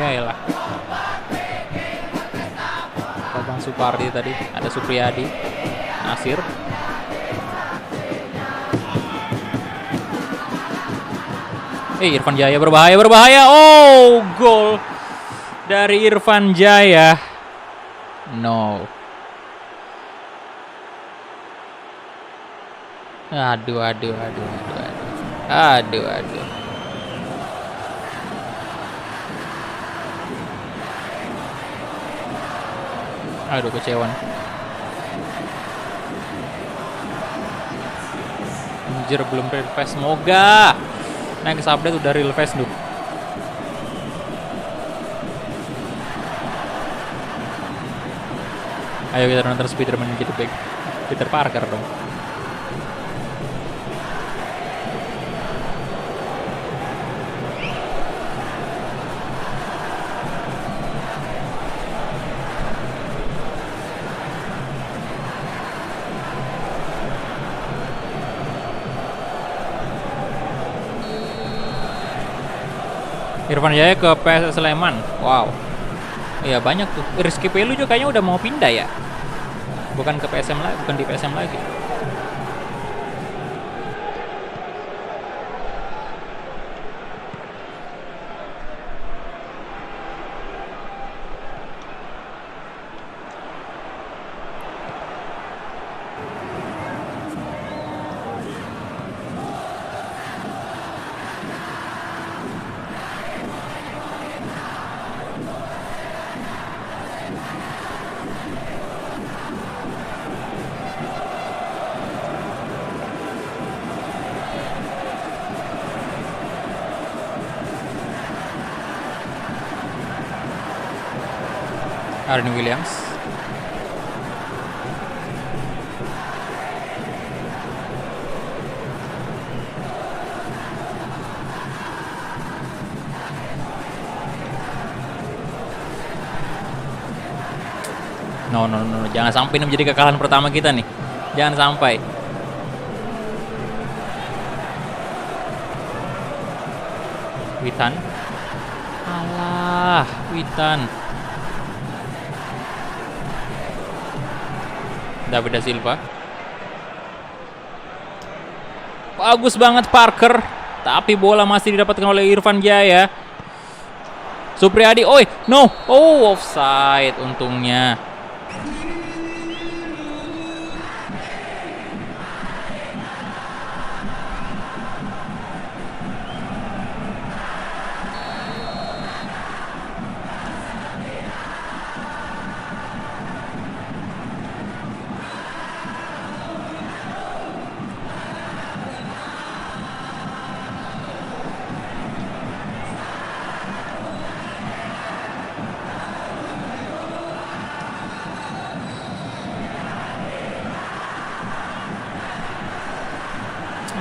Ya lah. Babang Supardi tadi, ada Supriyadi, Nasir. Irfan Jaya berbahaya. Oh, gol dari Irfan Jaya. No. Aduh. Aduh, kecewa. Anjir, belum real face. Semoga next update udah real face dulu. Ayo kita nonton Spiderman gitu, baik. Peter Parker dong. Irfan Jaya ke PS Sleman. Wow. Iya banyak tuh. Rizky Pelu juga kayaknya udah mau pindah ya. Bukan ke PSM lagi, bukan di PSM lagi. Arden Williams. No, jangan sampai ini menjadi kekalahan pertama kita nih. Jangan sampai. Witan. Alah, Witan. David Da Silva. Bagus banget Parker. Tapi bola masih didapatkan oleh Irfan Jaya. Supriyadi. No. Offside untungnya.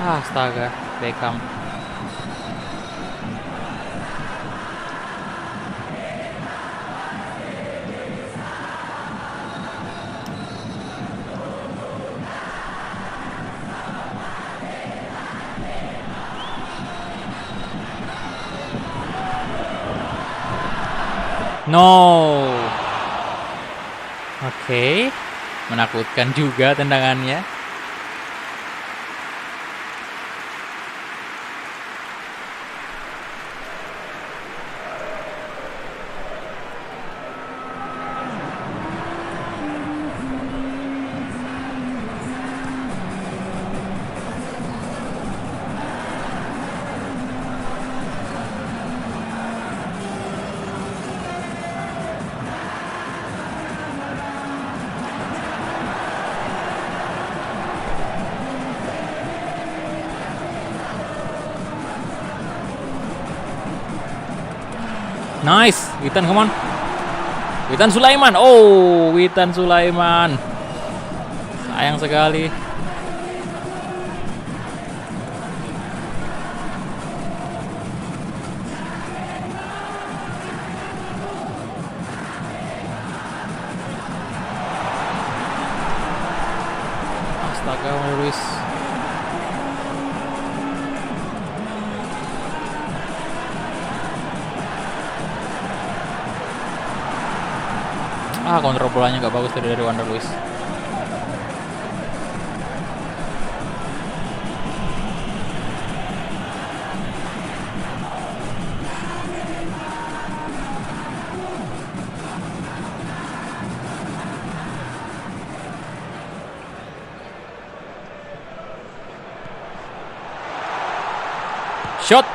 Astaga, Beckham. No. Oke. Menakutkan juga tendangannya. Nice, Witan, come on. Witan Sulaiman. Oh, Witan Sulaiman. Sayang sekali. Astaga, Luis. Kontrol bolanya nggak bagus dari Wander Luis. Shot.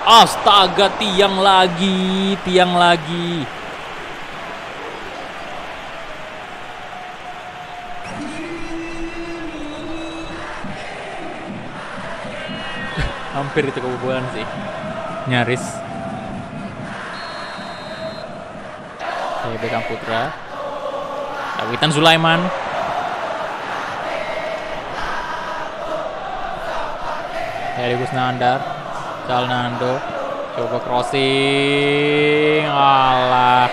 Astaga, tiang lagi. Hampir itu kebobolan sih, nyaris. Beckham Putra, Witan Sulaiman, Heri Kusnandar, Calnando, coba crossing, alah.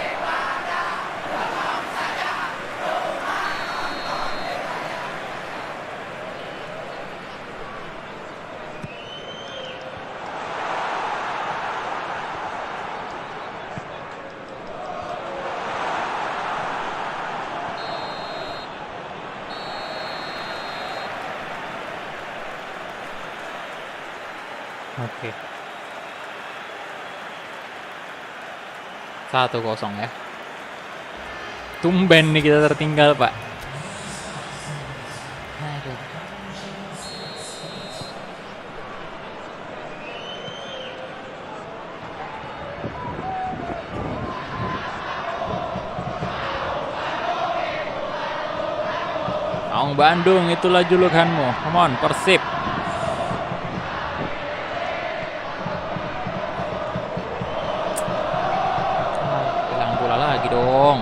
Oke. 1-0 ya. Tumben nih kita tertinggal, Pak. Aduh. Maung Bandung, itulah julukanmu. Come on, Persib. Dong.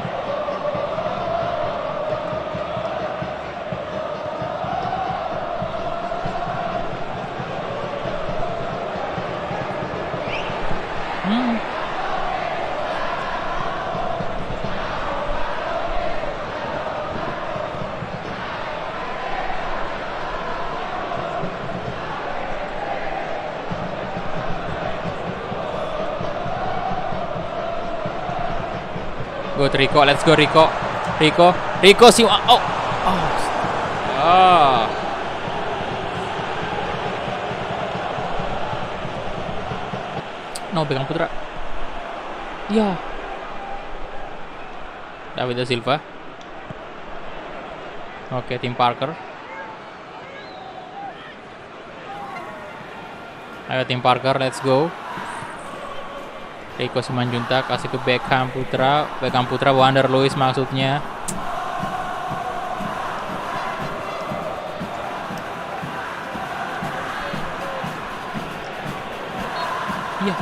Good Rico, let's go Rico. Rico si No, Beckham Putra. Ya. David da Silva. Oke, tim Parker. Ayo tim Parker, let's go. Rico Simanjuntak kasih ke Beckham Putra Wander Luis maksudnya. Iya.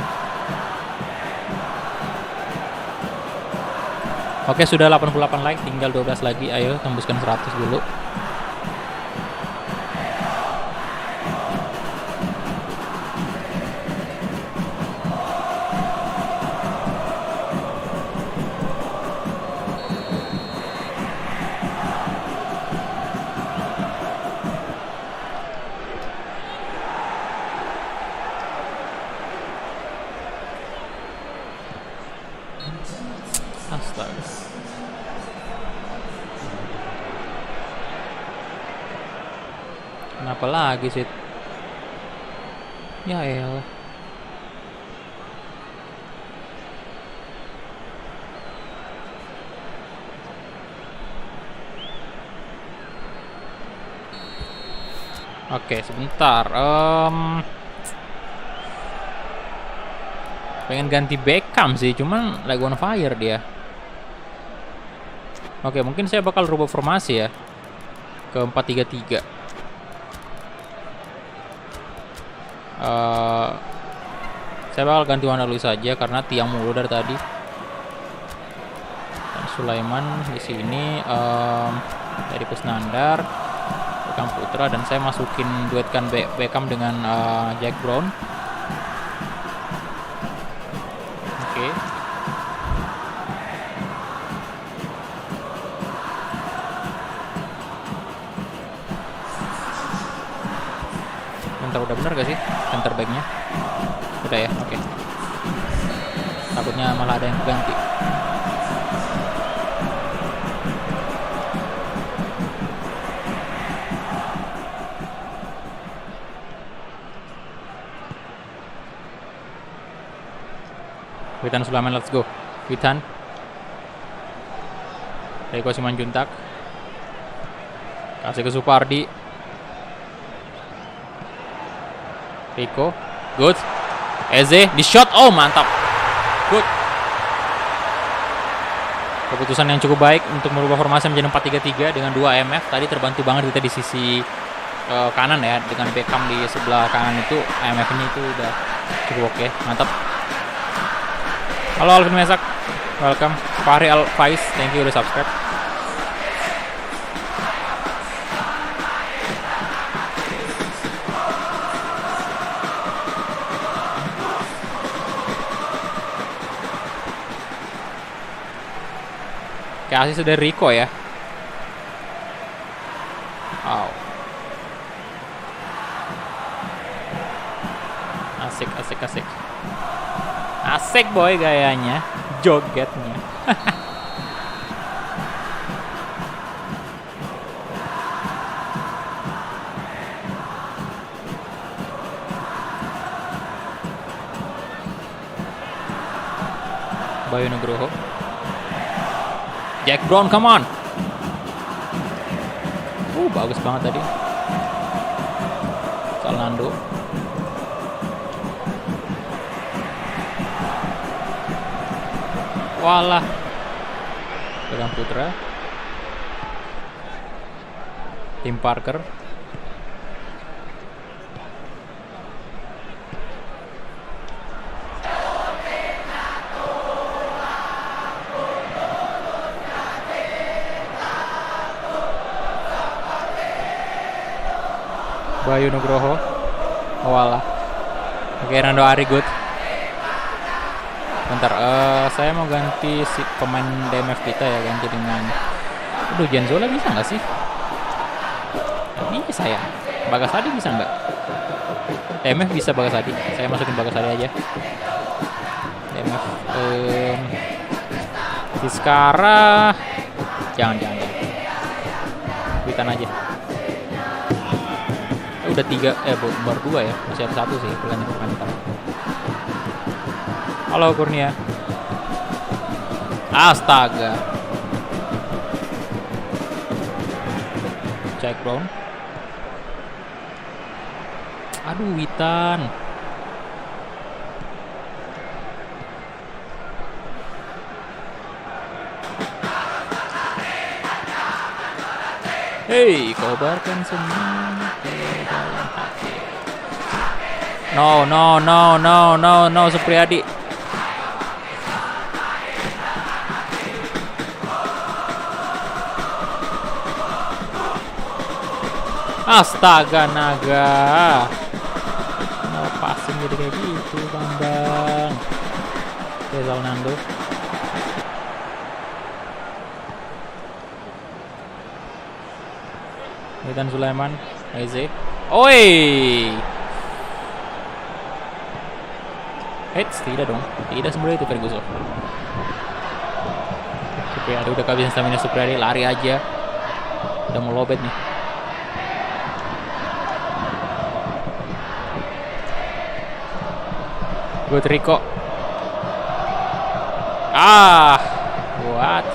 Oke, sudah 88 like, tinggal 12 lagi. Ayo tembuskan 100 dulu. Astaga. Kenapa lagi sih? Ya elah. Oke, sebentar. Pengen ganti Beckham sih, cuman lagi on fire dia. Oke, mungkin saya bakal rubah formasi ya ke 4-3-3. Saya bakal ganti Wana Luis saja karena tiang mulu dari tadi. Dan Sulaiman di sini, dari Kusnandar, Beckham Putra, dan saya masukin duetkan Beckham dengan Jack Brown. Oke. Bentar, udah bener gak sih center back-nya? Udah ya, oke. Takutnya malah ada yang ganti. Witan Sulaiman, let's go. Witan. Riko Simanjuntak. Kasih ke Supardi. Riko. Good. Eze di shot. Oh, mantap. Good. Keputusan yang cukup baik untuk merubah formasi menjadi 4-3-3 dengan 2 IMF. Tadi terbantu banget kita di sisi kanan ya. Dengan Beckham di sebelah kanan itu, IMF-nya itu udah cukup oke. Mantap. Halo Alvin Mesak, welcome. Fahri Al Faiz, thank you udah subscribe. Kayak asis dari Rico ya. Wow. Asik. Asik boy gayanya, jogetnya. Bayu Nugroho. Jack Brown, come on. Bagus banget tadi. Salnando. Walah. Beckham Putra. Tim Parker. Bayu Nugroho. Walah. Oke, Rando Ari good. Bentar, saya mau ganti si pemain DMF kita ya, ganti dengan Jenzola bisa nggak sih? Bisa ya. Bagasadi bisa nggak? DMF bisa Bagasadi. Saya masukin Bagasadi aja. DMF Fiskara. Jangan. Witan aja. Udah 3, baru 2 ya. Masih ada 1 sih pergantian. Halo Kurnia. Astaga. Jack Brown. Aduh, Witan. Hei, kobarkan semuanya ke dalam hati. No, Supriyadi. Astaga naga. Mau passing jadi kayak gitu, Bambang. Rizal Nando. Witan Sulaiman, Eze. Oi. Tidak dong. Tidak sebenarnya itu Ferguson. Oke, ada udah kehabisan stamina Supriyadi, lari aja. Udah mau lobet nih. Good Rico. What?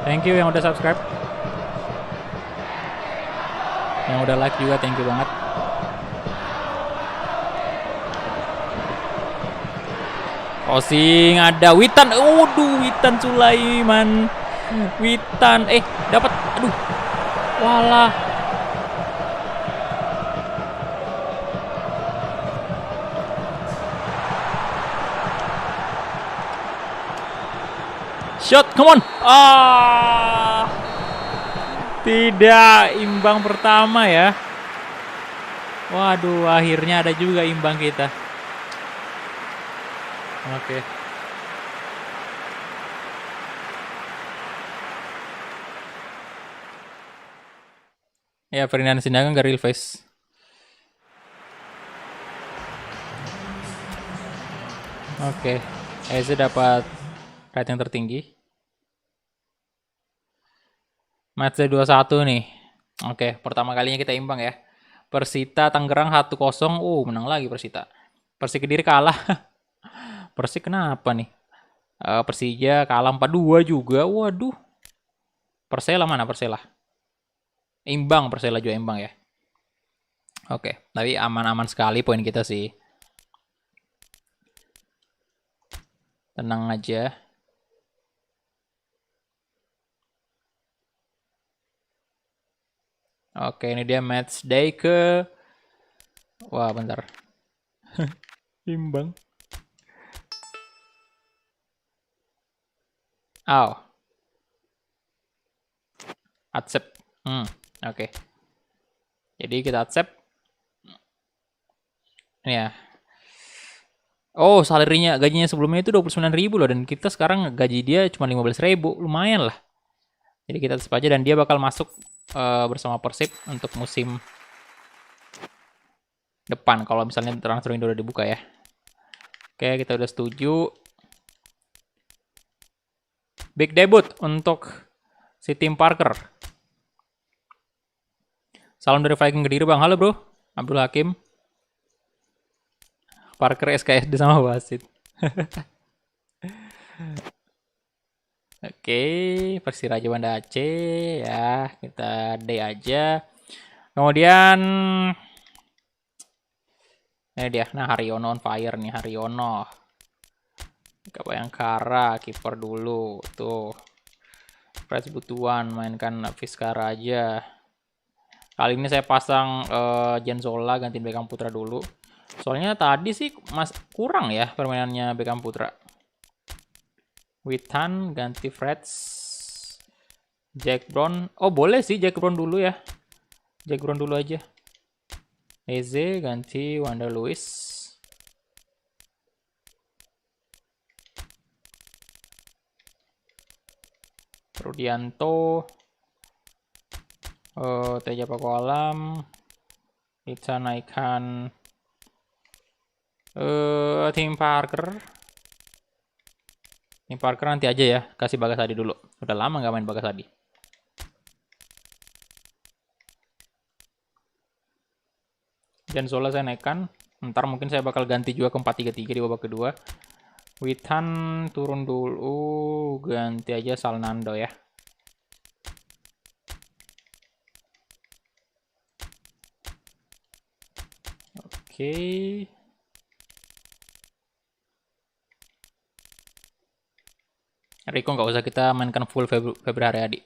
Thank you yang udah subscribe. Yang udah like juga, thank you banget. Crossing ada Witan. Waduh, Witan Sulaiman. Witan dapat. Aduh. Walah. Shot, come on. Tidak, imbang pertama ya. Waduh, akhirnya ada juga imbang kita. Oke. Ya, Ferdinand Sinaga nggak real face. Oke. Eze dapat rating tertinggi. Match 21 nih. Oke, pertama kalinya kita imbang ya. Persita Tangerang 1-0. Menang lagi Persita. Persik Kediri kalah. Persik kenapa nih? Persija kalah 4-2 juga. Waduh. Persela mana Persela? Imbang, Persela juga imbang ya. Oke, tapi aman-aman sekali poin kita sih. Tenang aja. Oke, ini dia match day ke... Wah, bentar. Imbang. Accept. Oke. Jadi kita accept. Ini ya. Oh, salarinya, gajinya sebelumnya itu 29.000 loh. Dan kita sekarang gaji dia cuma 15.000. Lumayan lah. Jadi kita accept aja dan dia bakal masuk bersama Persib untuk musim depan. Kalau misalnya transfer window udah dibuka ya. Oke, kita udah setuju. Big debut untuk si Tim Parker. Salam dari Viking Kediri bang. Halo bro, Abdul Hakim. Parker SKSD sama wasit. Oke, Persiraja Banda Aceh ya, kita D aja. Kemudian ini dia, nah Haryono on fire nih, Haryono. Bayangkara, kiper dulu tuh. Fresh Butuan mainkan Fiskara aja. Kali ini saya pasang Jenzola gantiin Beckham Putra dulu. Soalnya tadi sih kurang ya permainannya Beckham Putra. Witan ganti Freds. Jack Brown. Oh boleh sih Jack Brown dulu ya. Jack Brown dulu aja. Eze ganti Wanda Lewis. Rudianto. Teja Pakualam. Kita naikkan Tim Parker. Tim Parker nanti aja ya, kasih Bagas Hadi dulu. Udah lama nggak main Bagas Hadi. Dan Zola saya naikkan. Ntar mungkin saya bakal ganti juga ke 4-3-3 di babak kedua. Witan turun dulu, ganti aja Salnando ya. Oke. Rico nggak usah kita mainkan full Februari Adi.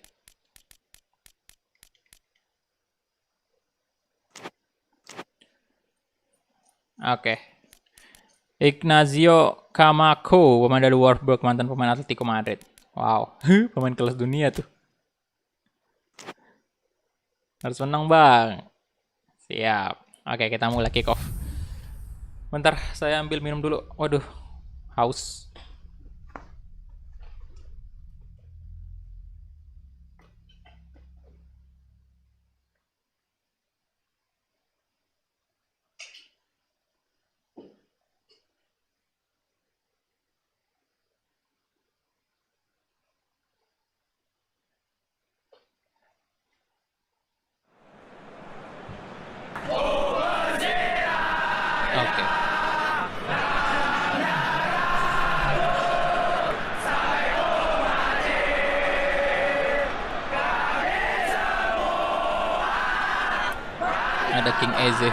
Oke. Ignacio Camacho, pemain dari Wolfsburg, mantan pemain Atletico Madrid. Wow, pemain kelas dunia tuh. Harus menang bang. Siap. Oke, kita mulai kick off. Bentar, saya ambil minum dulu. Waduh, haus. Ada King Eze.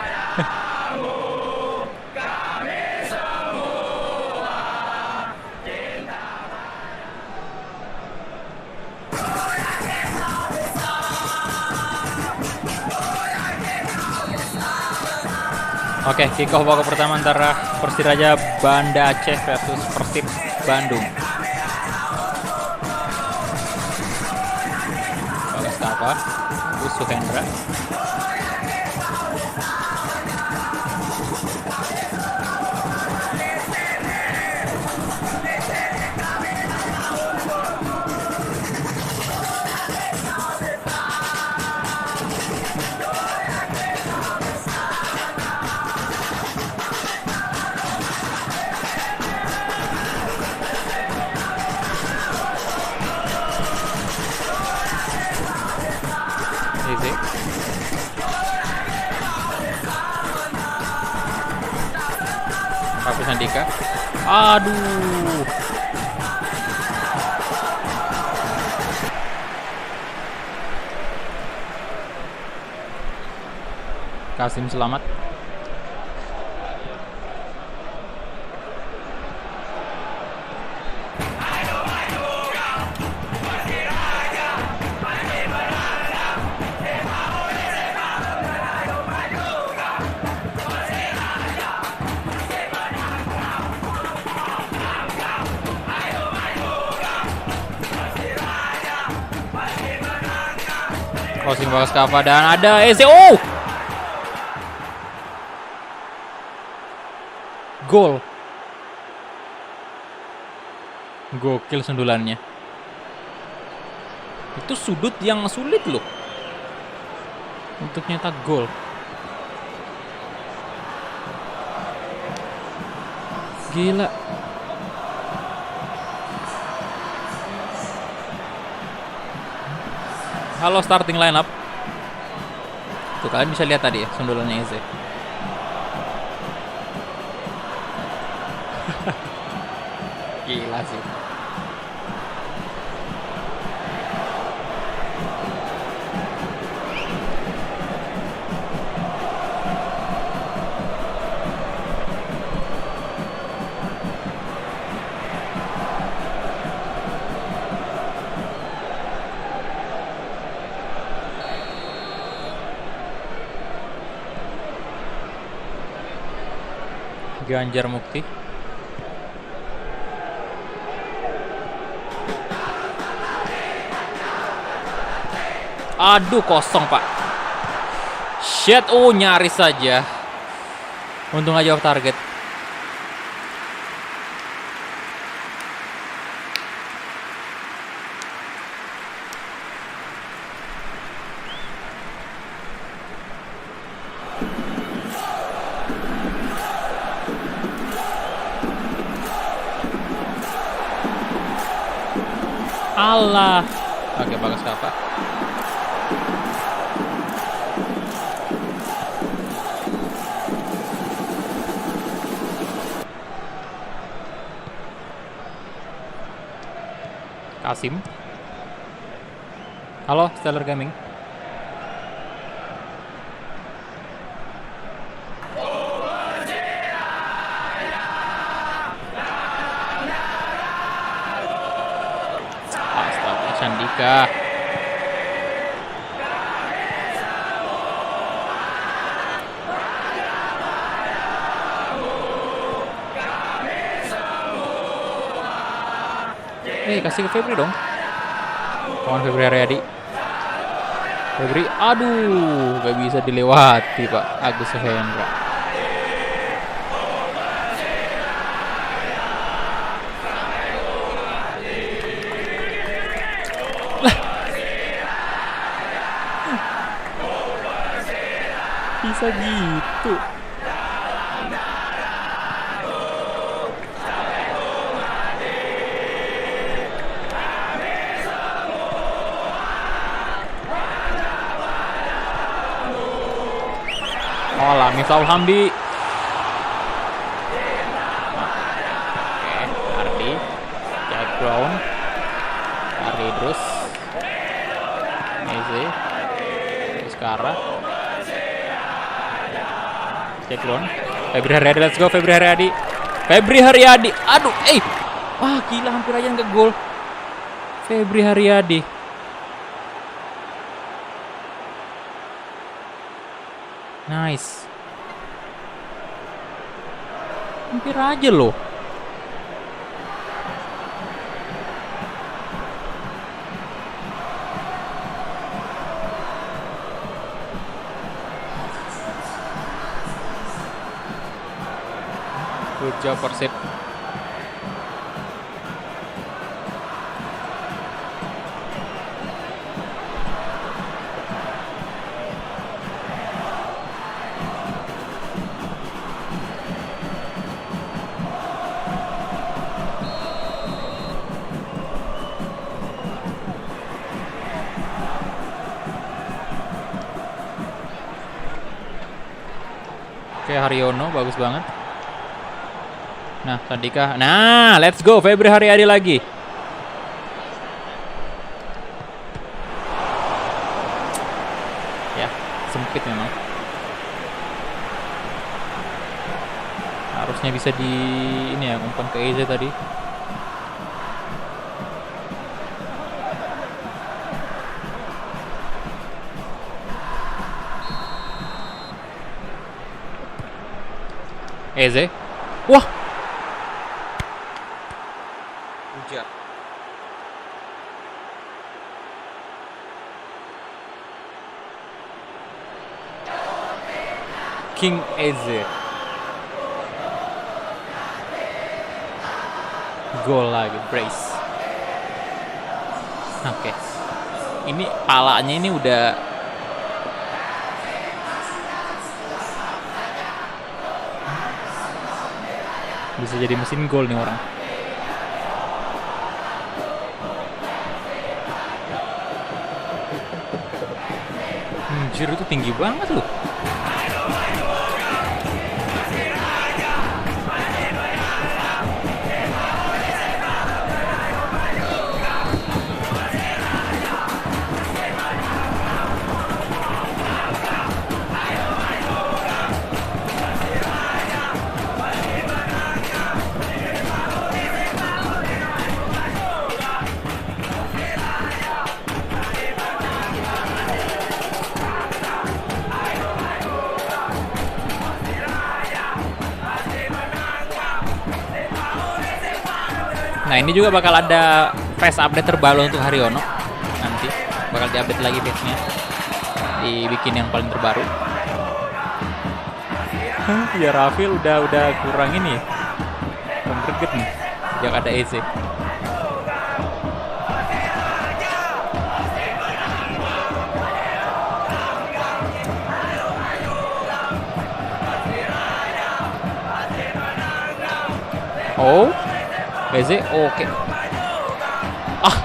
Oke, kick off babak pertama antara Persiraja Banda Aceh versus Persib Bandung. Bagas Kava, Suhendra. Easy. Hafiz Andika. Aduh. Kasim selamat. Crossing Bagas Kava dan ada Eze. Oh! Gol. Gokil sundulannya. Itu sudut yang sulit loh untuk nyetak gol. Gila. Halo starting lineup. Tuh kalian bisa lihat tadi ya sundulannya Eze. Gila sih. Ganjar Mukti. Aduh, kosong pak. Shit, oh nyaris saja. Untung aja off target. Allah. Oke, Bagas Kava. Kasim. Halo, Stellar Gaming. Sandika. Kasih ke Febri dong. Kawan Febri Haryadi. Febri, aduh, gak bisa dilewati Pak Agus Hendra. Bisa gitu. Oh lah, Miftahul Hamdi. Oke, Ardi, Jack Brown, Ardi terus, Eze, Iskara. Ceklon. Febri Haryadi, let's go Febri Haryadi. Febri Haryadi. Aduh, wah gila hampir aja nggak gol. Febri Haryadi. Nice. Hampir aja loh. Good job Persib. Oke, Haryono bagus banget. Nah, Sandika. Nah, let's go Febri Haryadi lagi. Ya, sempit memang. Harusnya bisa di ini ya, umpan ke Eze tadi. Eze. Wah. Ujar. King Eze. Gol lagi, brace. Oke. Ini palanya ini udah bisa jadi mesin gol nih orang. Anjir, itu tinggi banget loh. Nah, ini juga bakal ada face update terbaru untuk Haryono. Nanti bakal diupdate lagi face-nya. Dibikin yang paling terbaru. Ya Rafil udah kurang ini. Kurang greget nih. Sejak ada Eze. Oh, Eze, oke. Ah,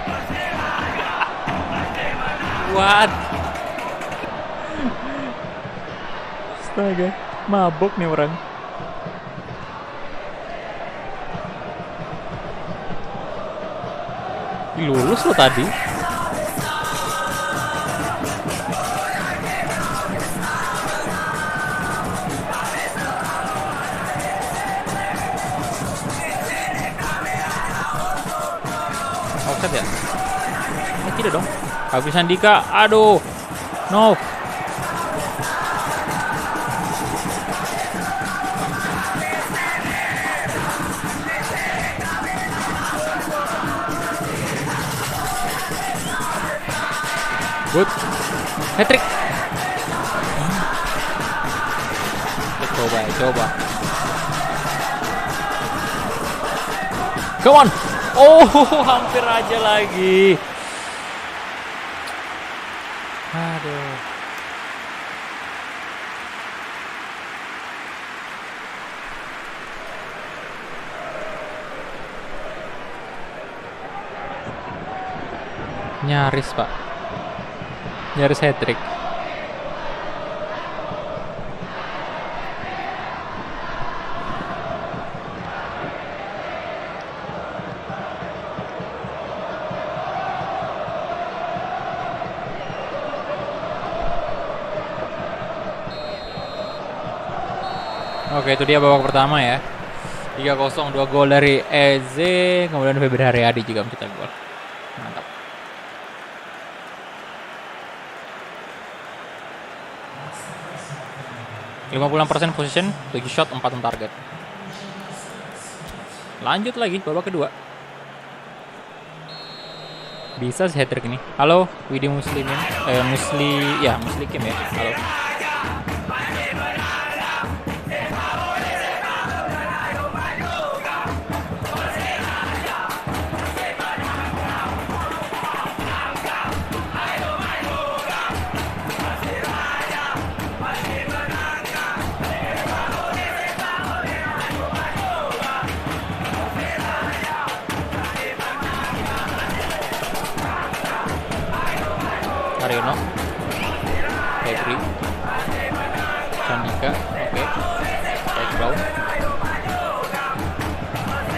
what? Astaga, mabok nih orang. Lulus lo tadi. Offset ya? Tidak dong. Habis Sandika, aduh. No. Good. Hat-trick. Coba. Come on. Oh, hampir aja lagi. Aduh. Nyaris, Pak. Nyaris hat-trick. Oke, itu dia babak pertama ya. 3-0, 2 gol dari Eze, kemudian Febri Haryadi juga mencetak gol. Mantap. %56 possession, 7 shot, 4 on target. Lanjut lagi babak kedua. Bisa sih hat-trick ini. Halo, Widi Muslimin. Muslikim ya. Halo. Haryono, Febri, Chandika, oke, Mike Brown,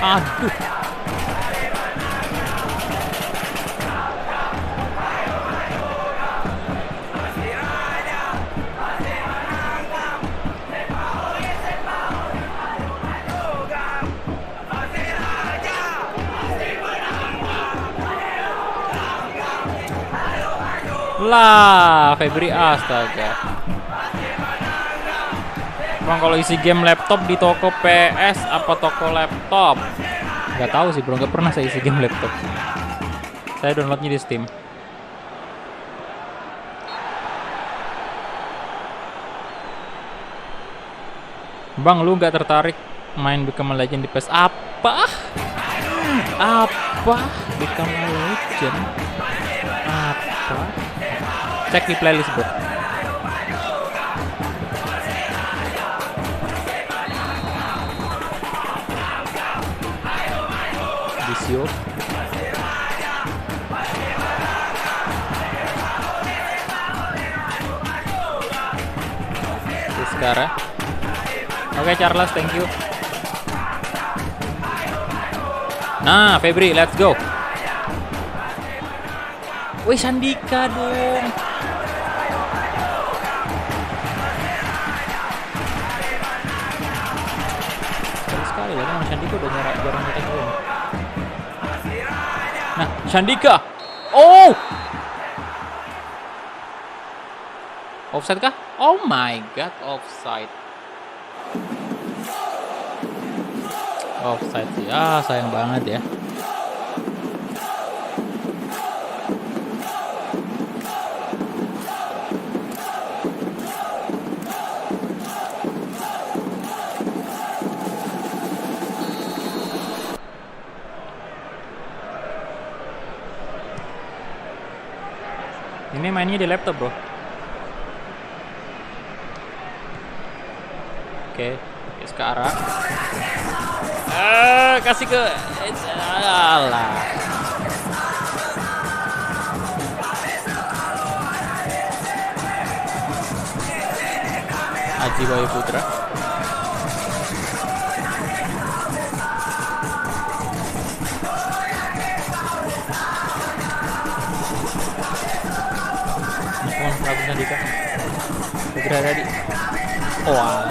aduh, lah Febri, astaga. Bang, kalau isi game laptop di toko PS apa toko laptop? Gak tahu sih bro, gak pernah saya isi game laptop. Saya downloadnya di Steam. Bang, lu gak tertarik main Become a Legend di PS? Apa? Become a Legend? Apa? Cek di playlist bro. Visio. Sekarang. Oke, Charles, thank you. Nah, Febri, let's go. Wih, Sandika dong. Sekali ya, Sandika udah jarang kita gol. Nah, Sandika. Oh. Offside kah? Oh my god, offside. Offside sih. Sayang banget ya. Ini mainnya di laptop bro. Oke, sekarang kasih ke alah. Aji Bayu Putra. Prabu Sandika. Segera tadi. Wah.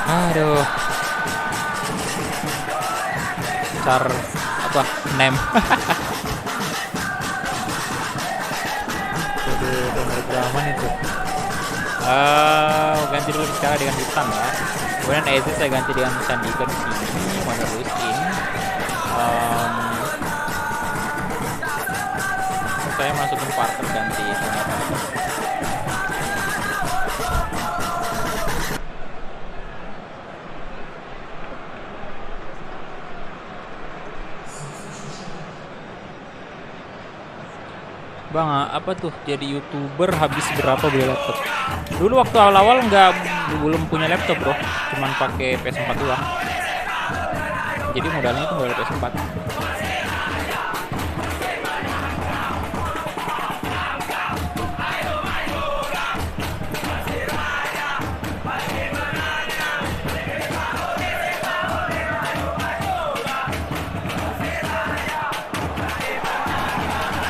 Aduh. Nem. Drama itu. Ganti dulu sekarang dengan hitam ya. Kemudian Eze saya ganti dengan Sandika di sini. Mana Lusin. Saya masukin partner ganti Bang, apa tuh jadi YouTuber habis berapa beli laptop? Dulu waktu awal-awal belum punya laptop bro, cuman pakai PS4 doang. Jadi modalnya itu modal PS4.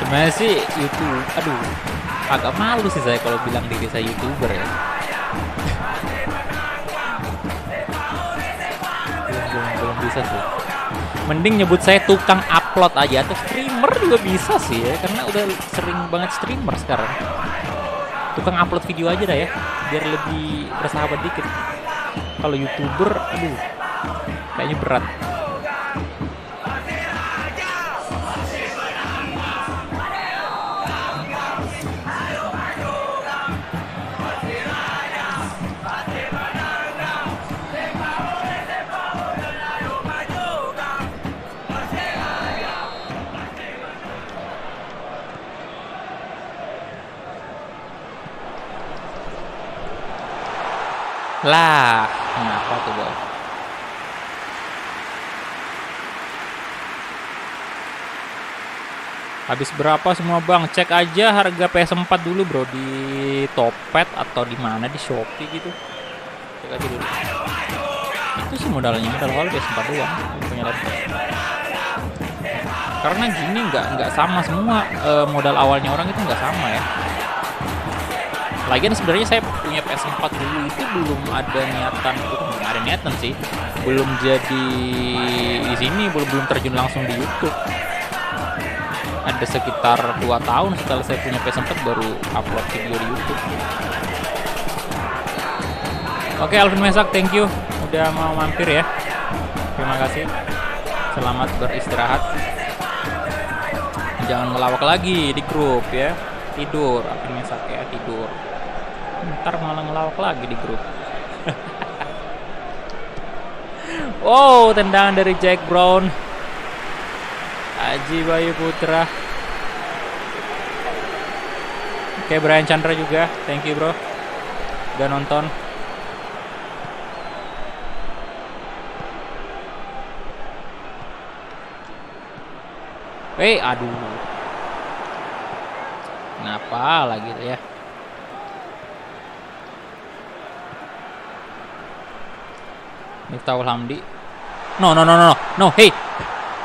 Sebenarnya sih YouTube, agak malu sih saya kalau bilang diri saya YouTuber ya. bisa sih. Mending nyebut saya tukang upload aja atau streamer juga bisa sih ya, karena udah sering banget streamer sekarang. Tukang upload video aja dah ya, biar lebih bersahabat dikit. Kalau YouTuber, aduh, kayaknya berat. Lah, kenapa tuh boy? Habis berapa semua bang? Cek aja harga PS4 dulu bro di Topet atau di mana di Shopee gitu. Cek aja dulu. Itu sih modal awal PS4 doang punya laptop. Karena gini nggak sama semua, modal awalnya orang itu nggak sama ya. Lagian sebenarnya saya punya PS4 dulu itu belum ada niatan sih, belum jadi di sini, belum terjun langsung di YouTube. Ada sekitar 2 tahun setelah saya punya PS4 baru upload video di YouTube. Oke, Alvin Mesak, thank you udah mau mampir ya. Terima kasih. Selamat beristirahat. Jangan ngelawak lagi di grup ya. Tidur, Alvin Mesak ya, tidur. Ntar malah ngelawak lagi di grup. Wow, tendangan dari Jack Brown. Aji Bayu Putra. Oke, Brian Chandra juga. Thank you bro udah nonton. Aduh. Kenapa lagi tuh ya? Miftahul Hamdi. No, hey.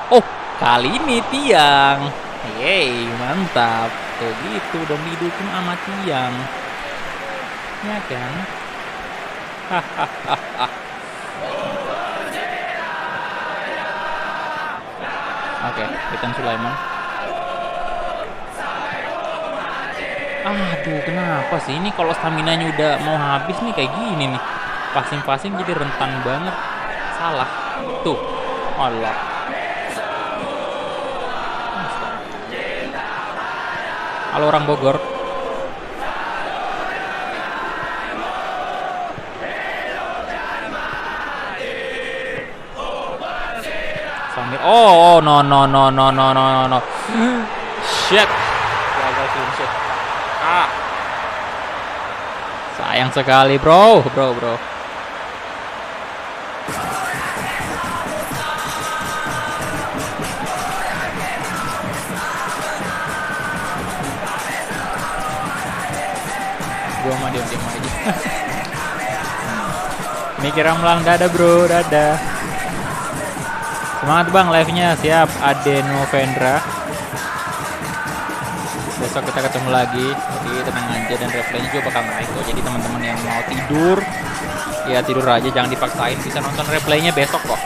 Oh, kali ini Tiang. Yeay, mantap. Tuh gitu dong, didukung sama Tiang. Ya kan? Hahaha. Oke, Pitan Sulaiman. Aduh, kenapa sih ini kalau stamina-nya udah mau habis nih kayak gini nih. Passing jadi rentan banget. Salah. Tuh. Allah. Halo orang Bogor. Samir. Oh, no. Shit. Gagal shit. Sayang sekali, bro. Gua mah diam aja. Mikir Ramlan, dadah bro, dadah. Semangat bang live-nya, siap. Adeno Vendra. Besok kita ketemu lagi. Jadi tenang aja dan replaynya juga bakal naik kok. Jadi teman-teman yang mau tidur, ya tidur aja, jangan dipaksain. Bisa nonton replaynya besok kok.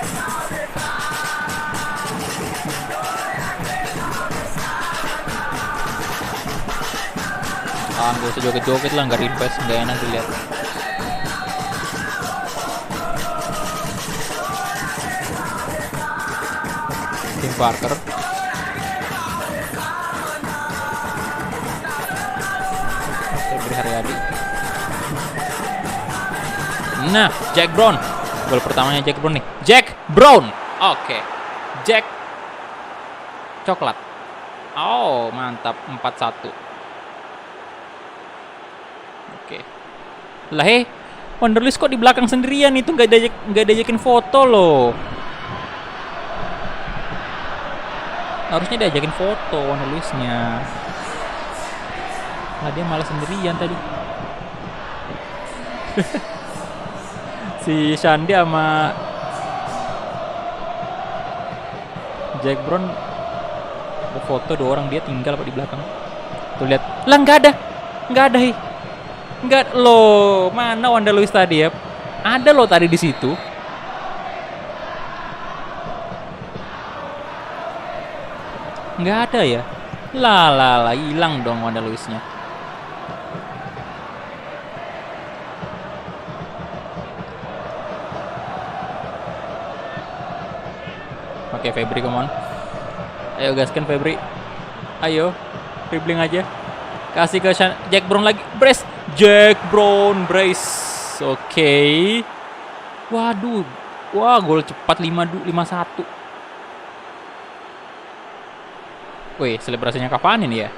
Gak usah joget-joget lah, nggak request, nggak enak dilihat. Tim Parker. Febri Haryadi. Nah, Jack Brown. Gol pertamanya Jack Brown nih. Jack Brown. Oke. Jack Coklat. Oh, mantap. 4-1. Oke. Lah Wonderlist kok di belakang sendirian, itu nggak diajakin foto loh. Harusnya diajakin foto Wonderlistnya. Nah dia malah sendirian tadi. Si Shandy sama Jack Brown foto, 2 orang, dia tinggal apa di belakang. Tuh lihat. Lah nggak ada. Enggak loh, mana Wanda Luis tadi ya? Ada loh tadi di situ. Nggak ada ya? Lah, hilang dong Wanda Luisnya. Oke, Febri, come on. Ayo gaskan Febri. Ayo, dribbling aja. Kasih ke Jack Brown lagi. Brace. Jack Brown, brace. Oke. Waduh. Wah, gol cepat 5-1. Wih, selebrasinya kapan ini ya?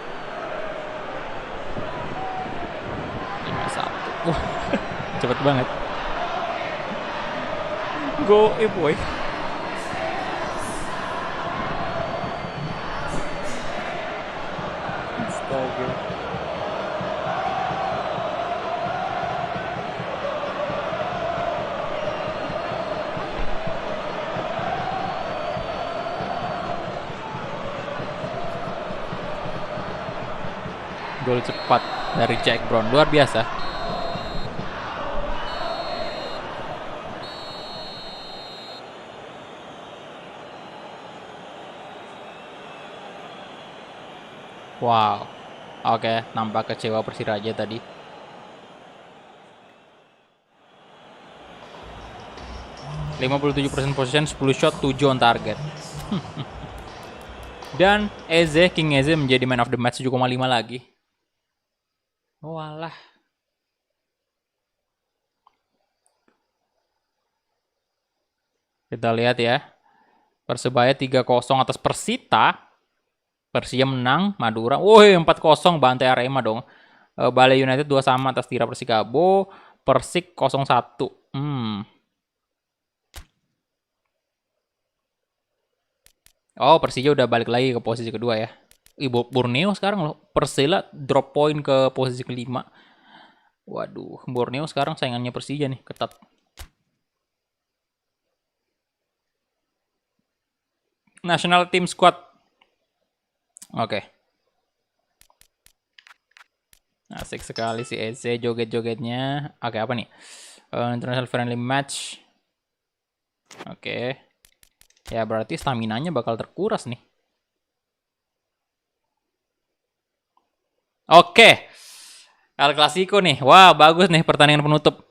5-1. Wah, cepet banget. Go, boy. Astaga. Gol cepat dari Jack Brown, luar biasa. Wow. Oke, nampak kecewa Persiraja tadi. – 57% possession, 10 shot, 7 on target. Dan King Eze menjadi man of the match 7,5 lagi. Walah. Kita lihat ya. Persebaya 3-0 atas Persita. Persija menang, Madura. Woi, 4-0 bantai Arema dong. Bali United 2-2 atas Tira Persikabo. Persik 0-1. Oh, Persija udah balik lagi ke posisi kedua ya. Borneo sekarang loh. Persela drop point ke posisi kelima. Waduh, Borneo sekarang saingannya Persija nih, ketat. National Team Squad. Oke. Asik sekali si Eze joget-jogetnya. Oke, apa nih? International Friendly Match. Oke. Ya, berarti staminanya bakal terkuras nih. Oke. El Clasico nih. Wah, bagus nih pertandingan penutup.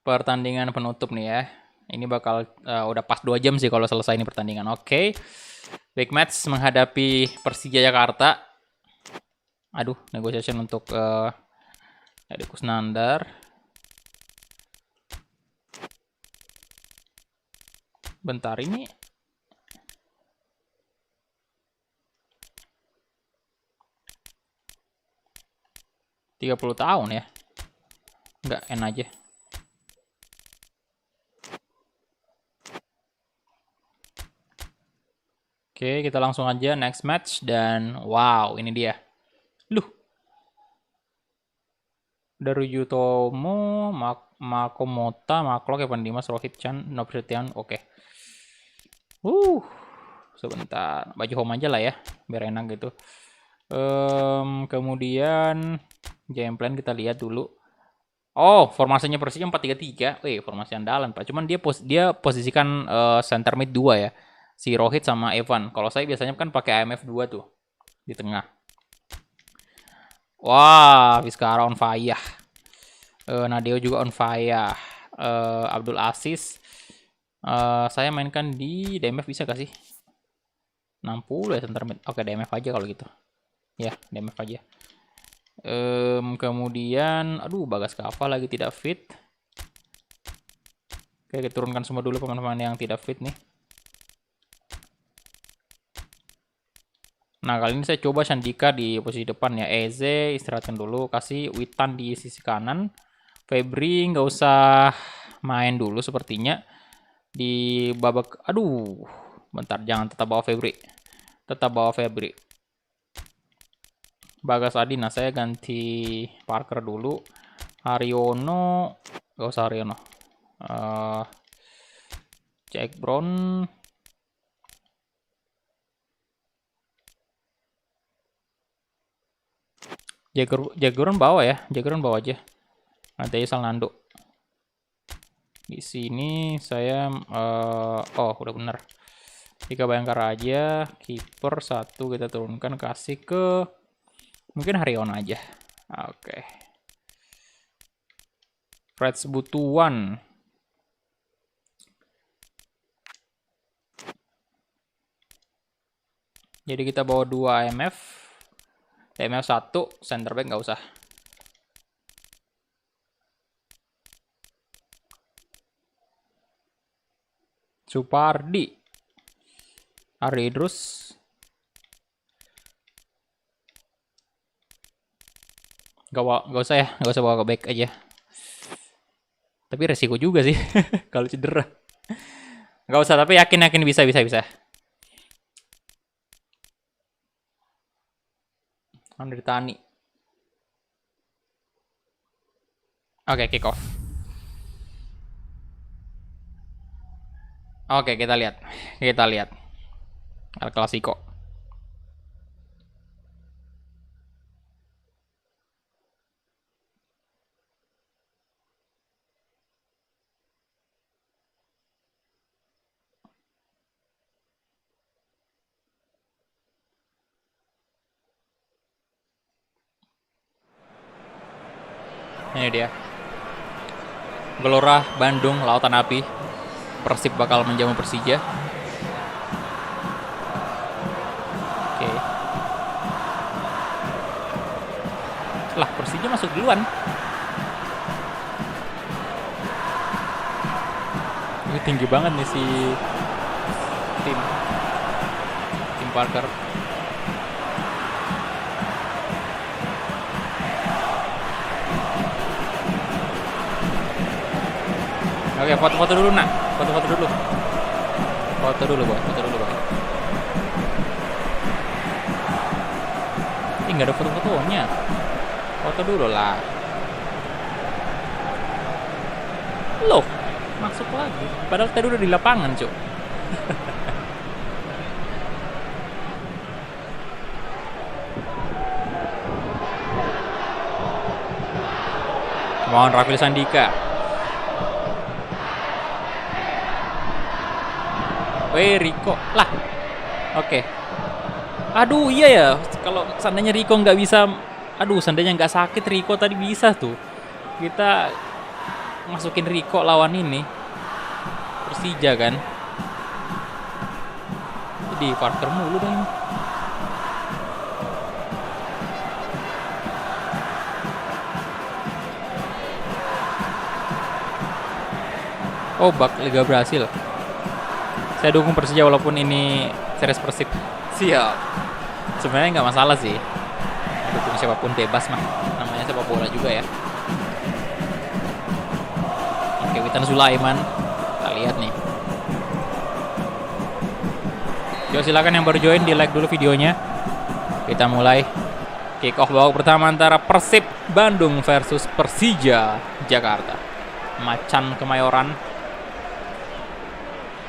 Pertandingan penutup nih ya. Ini bakal udah pas 2 jam sih kalau selesai ini pertandingan. Oke. Big match menghadapi Persija Jakarta. Aduh, negotiation untuk Edi Kusnandar. Bentar, ini $30 tahun ya. Enggak, N aja. Oke, kita langsung aja next match. Dan wow, ini dia. Loh. Darujutomo, Makomota, Maklok, Evan Dimas, Rohit Chan, Nopsetian. Oke. Sebentar. Baju home aja lah ya. Biar enak gitu. Kemudian game plan kita lihat dulu. Oh, formasinya Persija 4-3-3. Formasi andalan, Pak. Cuman dia posisikan center mid 2 ya. Si Rohit sama Evan. Kalau saya biasanya kan pakai IMF 2 tuh di tengah. Wah, Vizcara on fire. Nadeo juga on fire. Abdul Aziz. Saya mainkan di DMF bisa gak sih? 60 ya center mid. Oke, DMF aja kalau gitu. Ya, DMF aja. Kemudian, aduh, Bagas Kava lagi tidak fit. Oke, kita turunkan semua dulu pemain-pemain yang tidak fit nih. Nah, kali ini saya coba Sandika di posisi depan ya. Eze istirahatkan dulu, kasih Witan di sisi kanan. Febri nggak usah main dulu sepertinya. Di babak, aduh, bentar, jangan tetap bawa Febri. Tetap bawa Febri. Bagas Adi, nah saya ganti Parker dulu. Haryono, nggak usah Haryono. Jack Brown. Jaguran bawa ya, Jaguran bawa aja. Nanti aja Nando. Di sini saya, oh udah bener. Tiga Bayangkara aja, kiper 1 kita turunkan, kasih ke mungkin Haryon aja. Oke. Freds Butuan. Jadi kita bawa 2 IMF. IMF 1, center back nggak usah. Supardi. Ardi Idrus. Gak usah ya, gak usah bawa ke back aja. Tapi resiko juga sih kalau cedera. Gak usah, tapi yakin bisa. Dari Tani. Oke, kick off. Oke, kita lihat. El Clasico. Ini dia. Gelora Bandung Lautan Api. Persib bakal menjamu Persija. Oke. Lah, Persija masuk duluan. Ini tinggi banget nih si tim Parker. Oke, foto-foto dulu nak. Foto dulu, boy. Ih, nggak ada foto-fotonya. Foto dulu lah. Loh, masuk lagi. Padahal tadi udah di lapangan, cuk. Mohon Rafil Sandika. Rico lah. Oke. Aduh, iya ya. Kalau seandainya Rico nggak bisa, seandainya nggak sakit Rico tadi bisa tuh. Kita masukin Rico lawan ini Persija kan. Jadi Parker mulu dong. Oh, bak Liga Brasil. Saya dukung Persija walaupun ini series Persib. Siap. Sebenarnya nggak masalah sih. Dukung siapapun bebas mah. Namanya sepak bola juga ya. Oke, Witan Sulaiman. Kita lihat nih. Yo, silakan yang baru join di like dulu videonya. Kita mulai kick off babak pertama antara Persib Bandung versus Persija Jakarta. Macan Kemayoran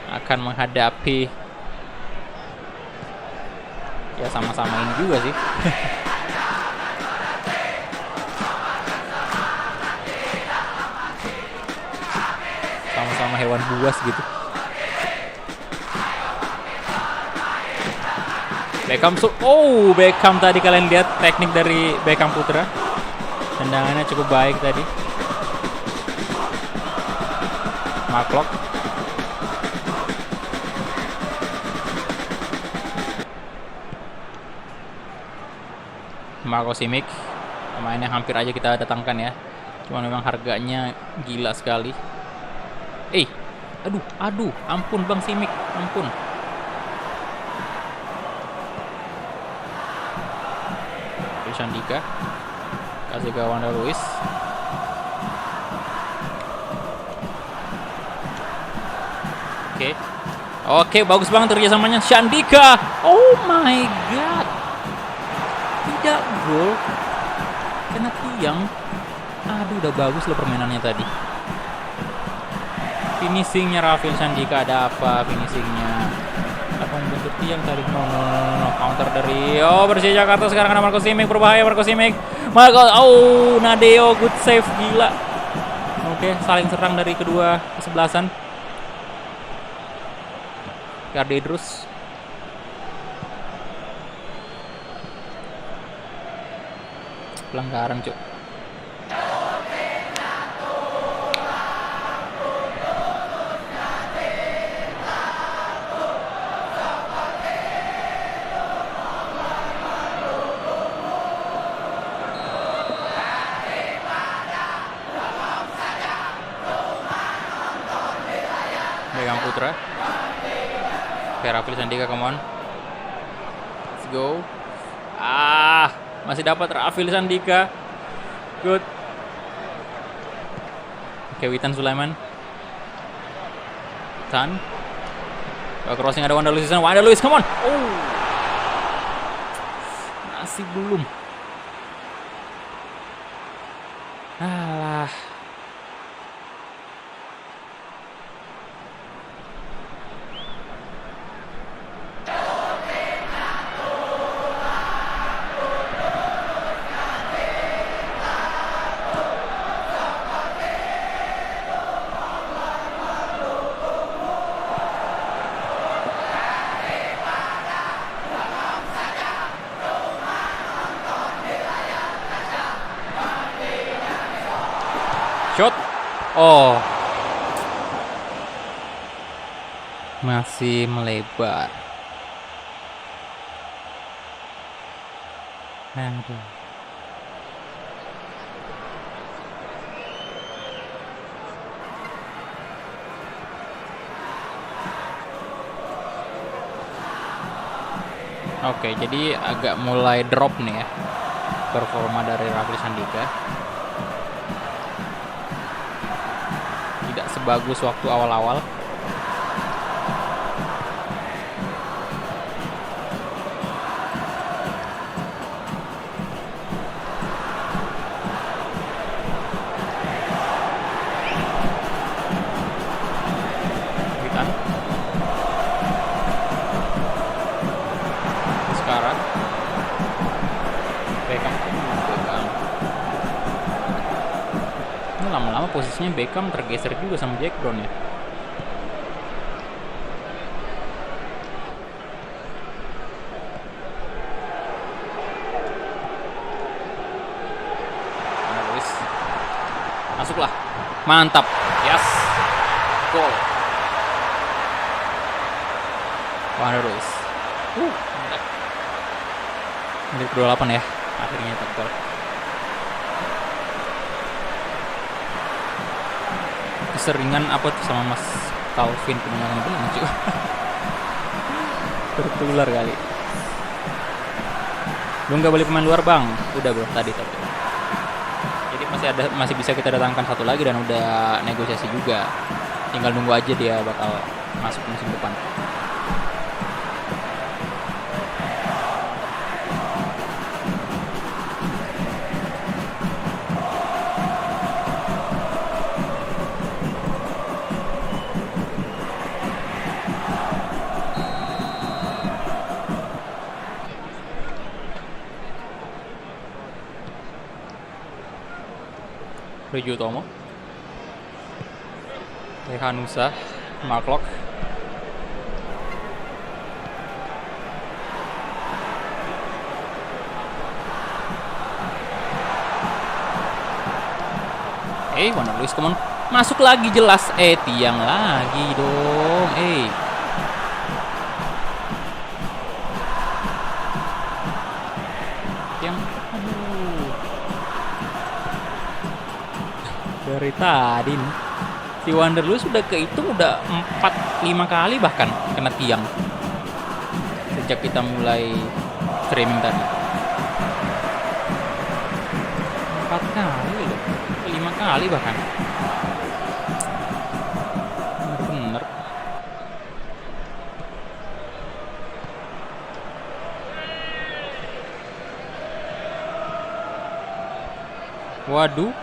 akan menghadapi ya sama-sama ini juga sih. Sama-sama hewan buas gitu. Beckham tadi kalian lihat teknik dari Beckham Putra. Tendangannya cukup baik tadi. Mark. Marco Simic, pemain yang hampir aja kita datangkan ya. Cuma memang harganya gila sekali. Aduh, ampun Bang Simic, ampun. Sandika, kasih ke Wanda Luis. Oke, bagus banget kerjasamanya Sandika. Oh my god. Tidak gol, kena tiang. Aduh, udah bagus loh permainannya tadi. Finishingnya Rafil Sandika, ada apa finishingnya? Apa membentur tiang tadi? No. Counter dari Persija Jakarta. Sekarang ada Marco Simic, berbahaya Marco Simic. Nadeo, good save, gila. Oke, saling serang dari kedua kesebelasan. Ardi Idrus. Pelanggaran, Cuk. Megang Putra. Rafil Sandika, come on. Let's go. Masih dapat Rafil Sandika. Good. Oke, Witan Sulaiman. Tan. Crossing ada Wanda Luis di sana. Wanda Luis, come on. Oh. Masih belum. Alah. Shot. Oh. Masih melebar. Aduh. Oke, jadi agak mulai drop nih ya performa dari Rafil Sandika. Tidak sebagus waktu awal-awal. Witan. Sekarang Beckham. Ini lama-lama posisinya Beckham tergeser juga sama Jack Brown ya. Masuklah. Mantap. Yes. Gol. Wanda Luis. Menit 28 ya. Akhirnya tak gol. Keseringan apa tuh sama Mas Calvin pendengarnya bilang cuy. Tertular kali. Belum gak beli pemain luar bang. Udah bro tadi. Jadi masih bisa kita datangkan satu lagi dan udah negosiasi juga. Tinggal nunggu aja dia bakal masuk musim depan. Riju Tomo, Rehanusa, Marklock, Wanda Luis, come on, masuk lagi jelas, tiang lagi dong, tiang, aduh. Dari tadi nih, si Wanda Luis sudah kehitung udah 4-5 kali bahkan kena tiang sejak kita mulai streaming tadi. 4 kali loh, 5 kali bahkan. Bener-bener. Waduh,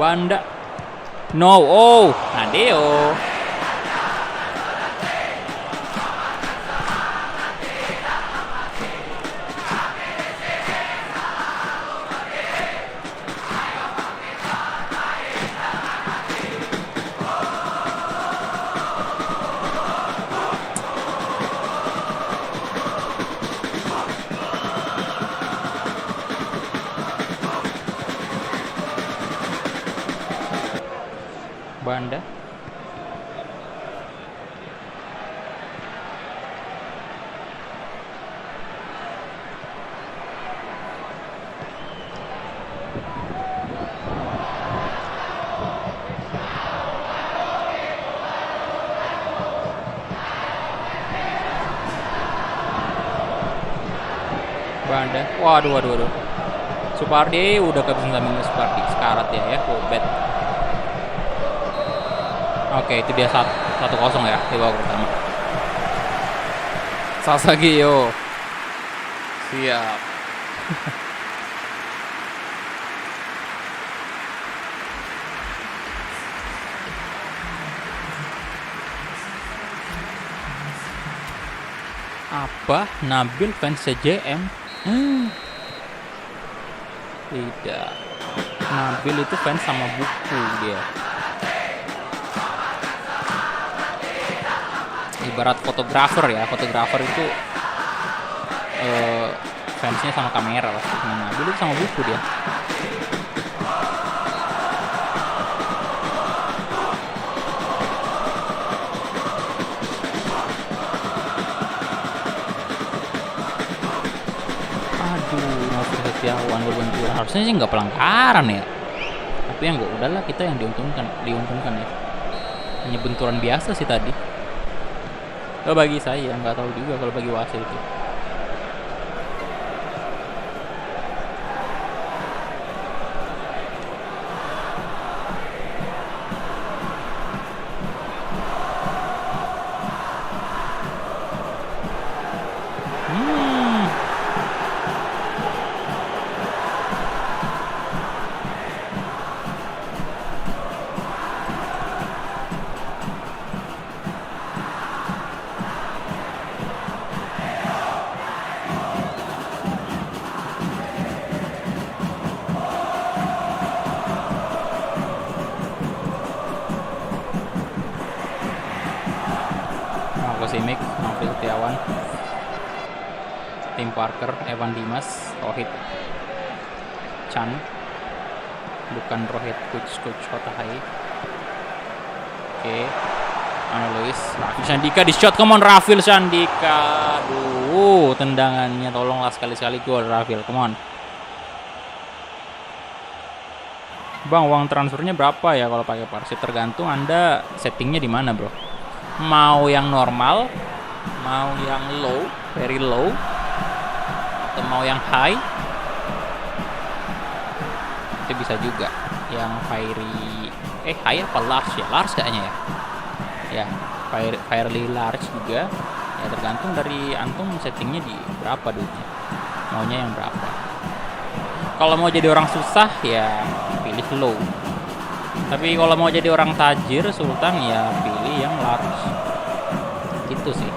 Banda. No, Nadeo. Banda. Banda. Waduh. Supardi udah kehabisan stamina Supardi. Sekarat ya. Bet. Oke, itu dia 1-0 ya di babak pertama. Sasageo. Siap. Apa? Nabil fans CJM? Tidak. Nabil itu fans sama buku dia. Ibarat fotografer ya. Fotografer itu fansnya sama kamera lah. Nah, Nabil itu sama buku dia. Setiawan berbenturan, harusnya sih nggak pelanggaran ya, tapi yang nggak, udahlah, kita yang diuntungkan ya, hanya benturan biasa sih tadi. Bagi saya nggak tahu juga kalau bagi wasit itu. Simic, Nabil Setiawan, Tim Parker, Evan Dimas, Rohit Chan, bukan Rohit Coach Hotahai. Oke, Ana Luis, Rafil Sandika di shot, come on Rafil Sandika. Aduh, tendangannya tolonglah sekali-sekali gol Rafil, come on. Bang, uang transfernya berapa ya kalau pakai Parsi? Tergantung Anda settingnya di mana, bro. Mau yang normal, mau yang low, very low, atau mau yang high, itu bisa juga. Yang high apa large ya? Large kayaknya ya. Ya, fairly large juga. Ya tergantung dari antum settingnya di berapa duitnya. Maunya yang berapa. Kalau mau jadi orang susah ya pilih low. Tapi kalau mau jadi orang tajir, sultan, ya pilih yang large. Gitu sih.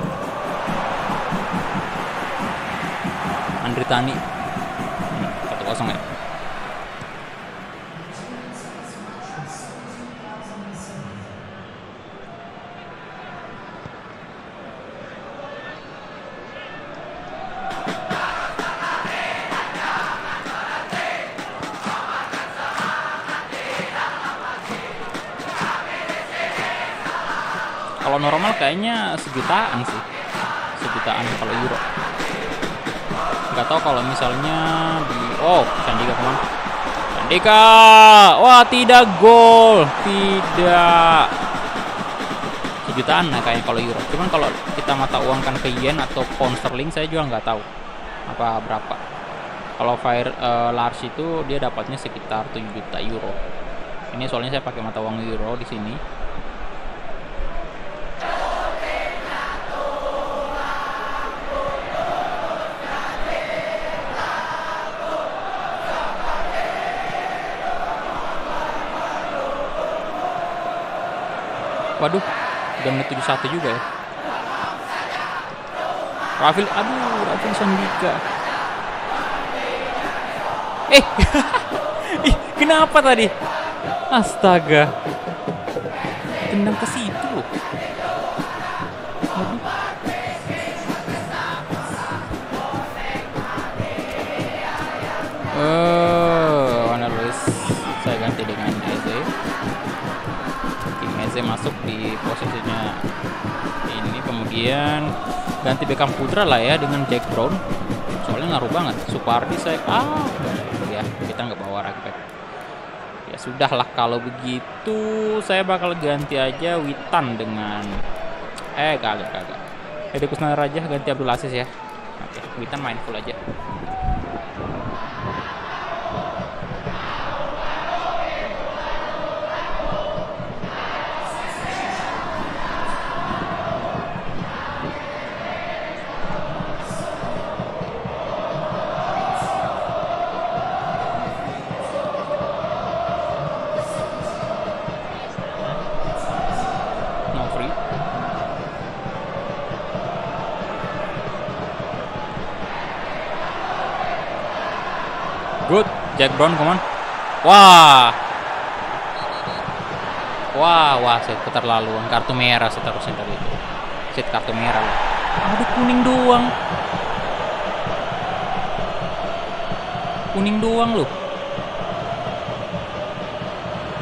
Andri Tani 1-0 ya. Kalau normal kayaknya sejutaan sih, kalau euro. Nggak tahu kalau misalnya di Sandika kemana? Sandika, wah tidak, gol, tidak. Sejutaan nah kayaknya kalau euro. Cuman kalau kita mata uangkan ke yen atau pound sterling saya juga nggak tahu apa berapa. Kalau large itu dia dapatnya sekitar 7 juta euro. Ini soalnya saya pakai mata uang euro di sini. Waduh, udah menit 71 juga ya. Rafil Sandika. Kenapa tadi? Astaga. Tendang ke situ loh. Waduh. Ana Luis. Saya ganti dengan Eze. Kemudian ganti Beckham Putra lah ya dengan Jack Brown. Soalnya ngaruh banget. Supardi saya ya kita nggak bawa right back. Ya sudahlah kalau begitu saya bakal ganti aja Witan dengan kagak. Edi Kusnandar aja ganti Abdul Aziz ya. Oke, Witan main full aja. Good, Jack Brown, come on. Wah, set keterlaluan. Kartu merah seterusnya dari itu. Set kartu merah loh. Aduh, kuning doang loh.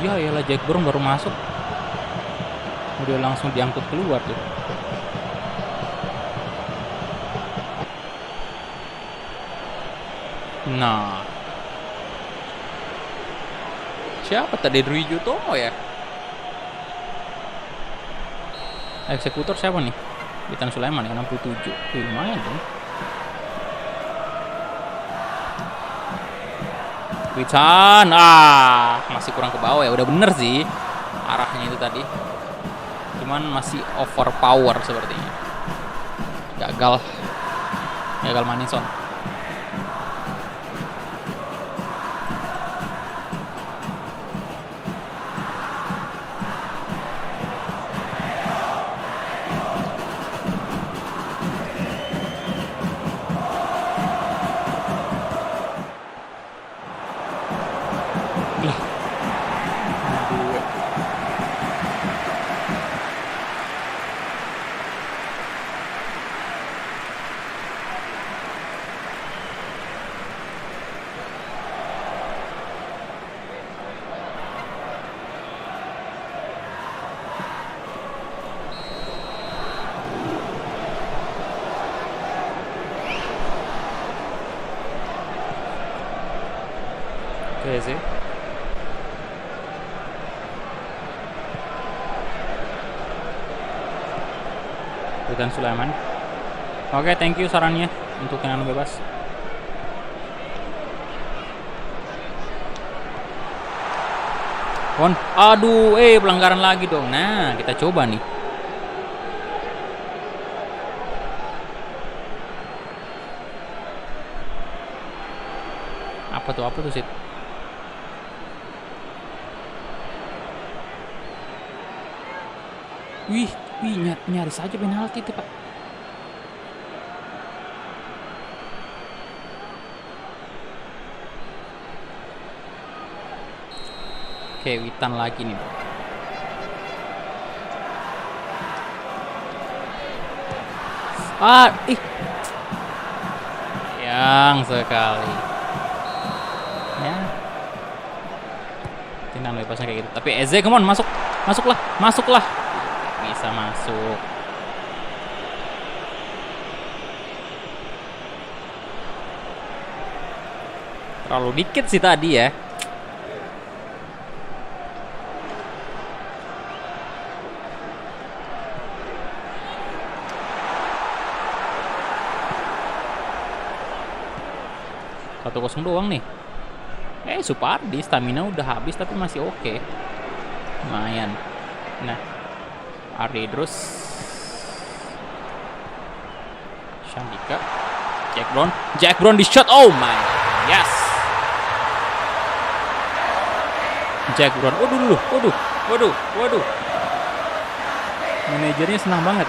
Ya iyalah, Jack Brown baru masuk. Udah langsung diangkut keluar tuh. Nah. Siapa tadi, Dwi Jutomo ya? Eksekutor siapa nih? Witan Sulaiman yang 67. Lumayan dong. Witan, masih kurang ke bawah ya. Udah bener sih arahnya itu tadi. Cuman masih overpower sepertinya. Gagal Manison. Oke sih. Witan Sulaiman. Oke, thank you sarannya untuk yang bebas. Aduh, pelanggaran lagi dong. Nah, kita coba nih. Apa tuh sih? Wih, nyaris aja penalti itu, Pak. Oke, Witan lagi nih, Bro. Yang sekali. Ya. Tenang lepasnya kayak gitu. Tapi Eze, come on, masuklah. Bisa masuk. Terlalu dikit sih tadi ya. Satu 0 doang nih. Supardi stamina udah habis tapi masih oke. Lumayan. Nah, Ardi terus Shandika, Jack Brown di shot. Oh my, yes. Jack Brown. Waduh. Manajernya senang banget.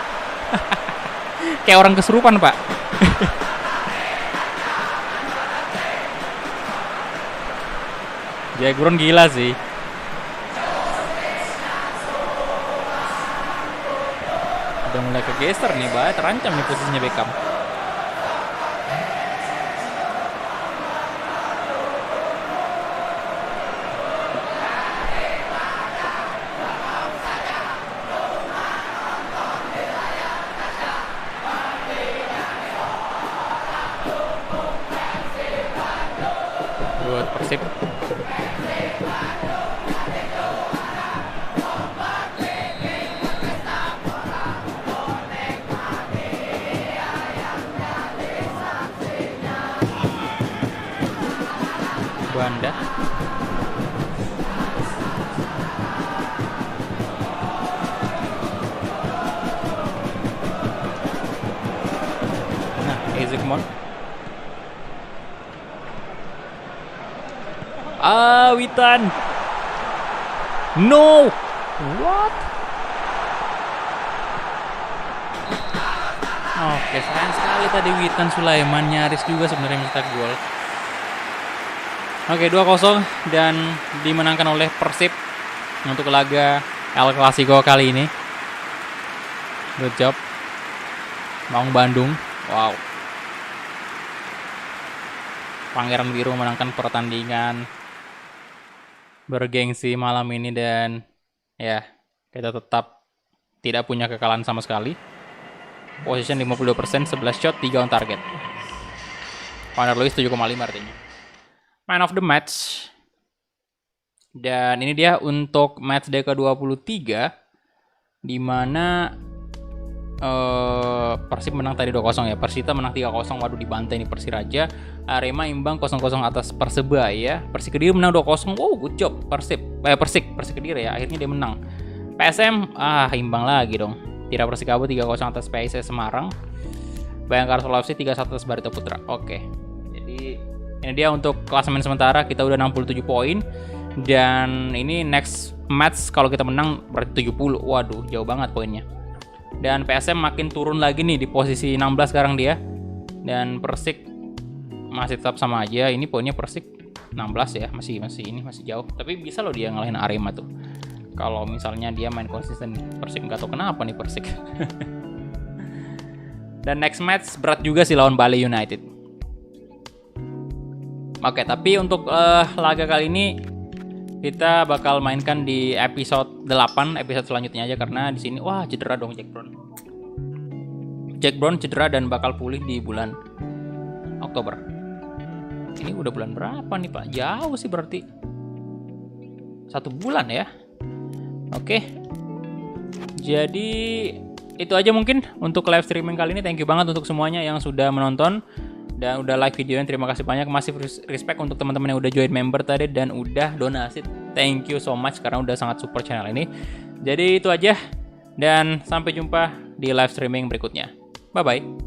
Kayak orang kesurupan, Pak. Jack Brown gila sih. Udah mulai kegeser nih, bahaya, terancam nih posisinya Beckham. buat Persib. Banda. Nah, Ezekmon. Witan. No. What? Oke, sayang sekali tadi Witan Sulaiman nyaris juga sebenarnya mencetak gol. Oke, 2-0 dan dimenangkan oleh Persib untuk laga El Clasico kali ini. Good job. Maung Bandung. Wow. Pangeran Biru memenangkan pertandingan bergengsi malam ini dan ya, kita tetap tidak punya kekalahan sama sekali. Position 52%, 11 shot, 3 on target. Corner Lewis 7,5 artinya. Man of the match. Dan ini dia untuk match day ke-23 di mana Persib menang tadi 2-0 ya. Persita menang 3-0. Waduh, dibantai nih Persiraja. Arema imbang 0-0 atas Perseba ya. Persik Kediri menang 2-0. Wow, good job Persik Kediri ya. Akhirnya dia menang. PSM imbang lagi dong. Tira Persikabo 3-0 atas PSS Semarang. Bayangkara Sulawesi 3-1 atas Barito Putra. Oke. Jadi ini dia untuk klasemen sementara, kita udah 67 poin. Dan ini next match kalau kita menang berarti 70. Waduh, jauh banget poinnya. Dan PSM makin turun lagi nih di posisi 16 sekarang dia. Dan Persik masih tetap sama aja. Ini poinnya Persik 16 ya, masih jauh. Tapi bisa loh dia ngalahin Arema tuh. Kalau misalnya dia main konsisten. Persik nggak tahu kenapa nih Persik. Dan next match berat juga sih lawan Bali United. Oke, tapi untuk laga kali ini kita bakal mainkan di episode 8, episode selanjutnya aja karena di sini cedera dong Jack Brown. Jack Brown cedera dan bakal pulih di bulan Oktober. Ini udah bulan berapa nih Pak? Jauh sih berarti. 1 bulan ya. Oke. Jadi itu aja mungkin untuk live streaming kali ini. Thank you banget untuk semuanya yang sudah menonton dan udah like videonya. Terima kasih banyak. Masih respect untuk teman-teman yang udah join member tadi dan udah donasi. Thank you so much karena udah sangat support channel ini. Jadi itu aja dan sampai jumpa di live streaming berikutnya. Bye bye.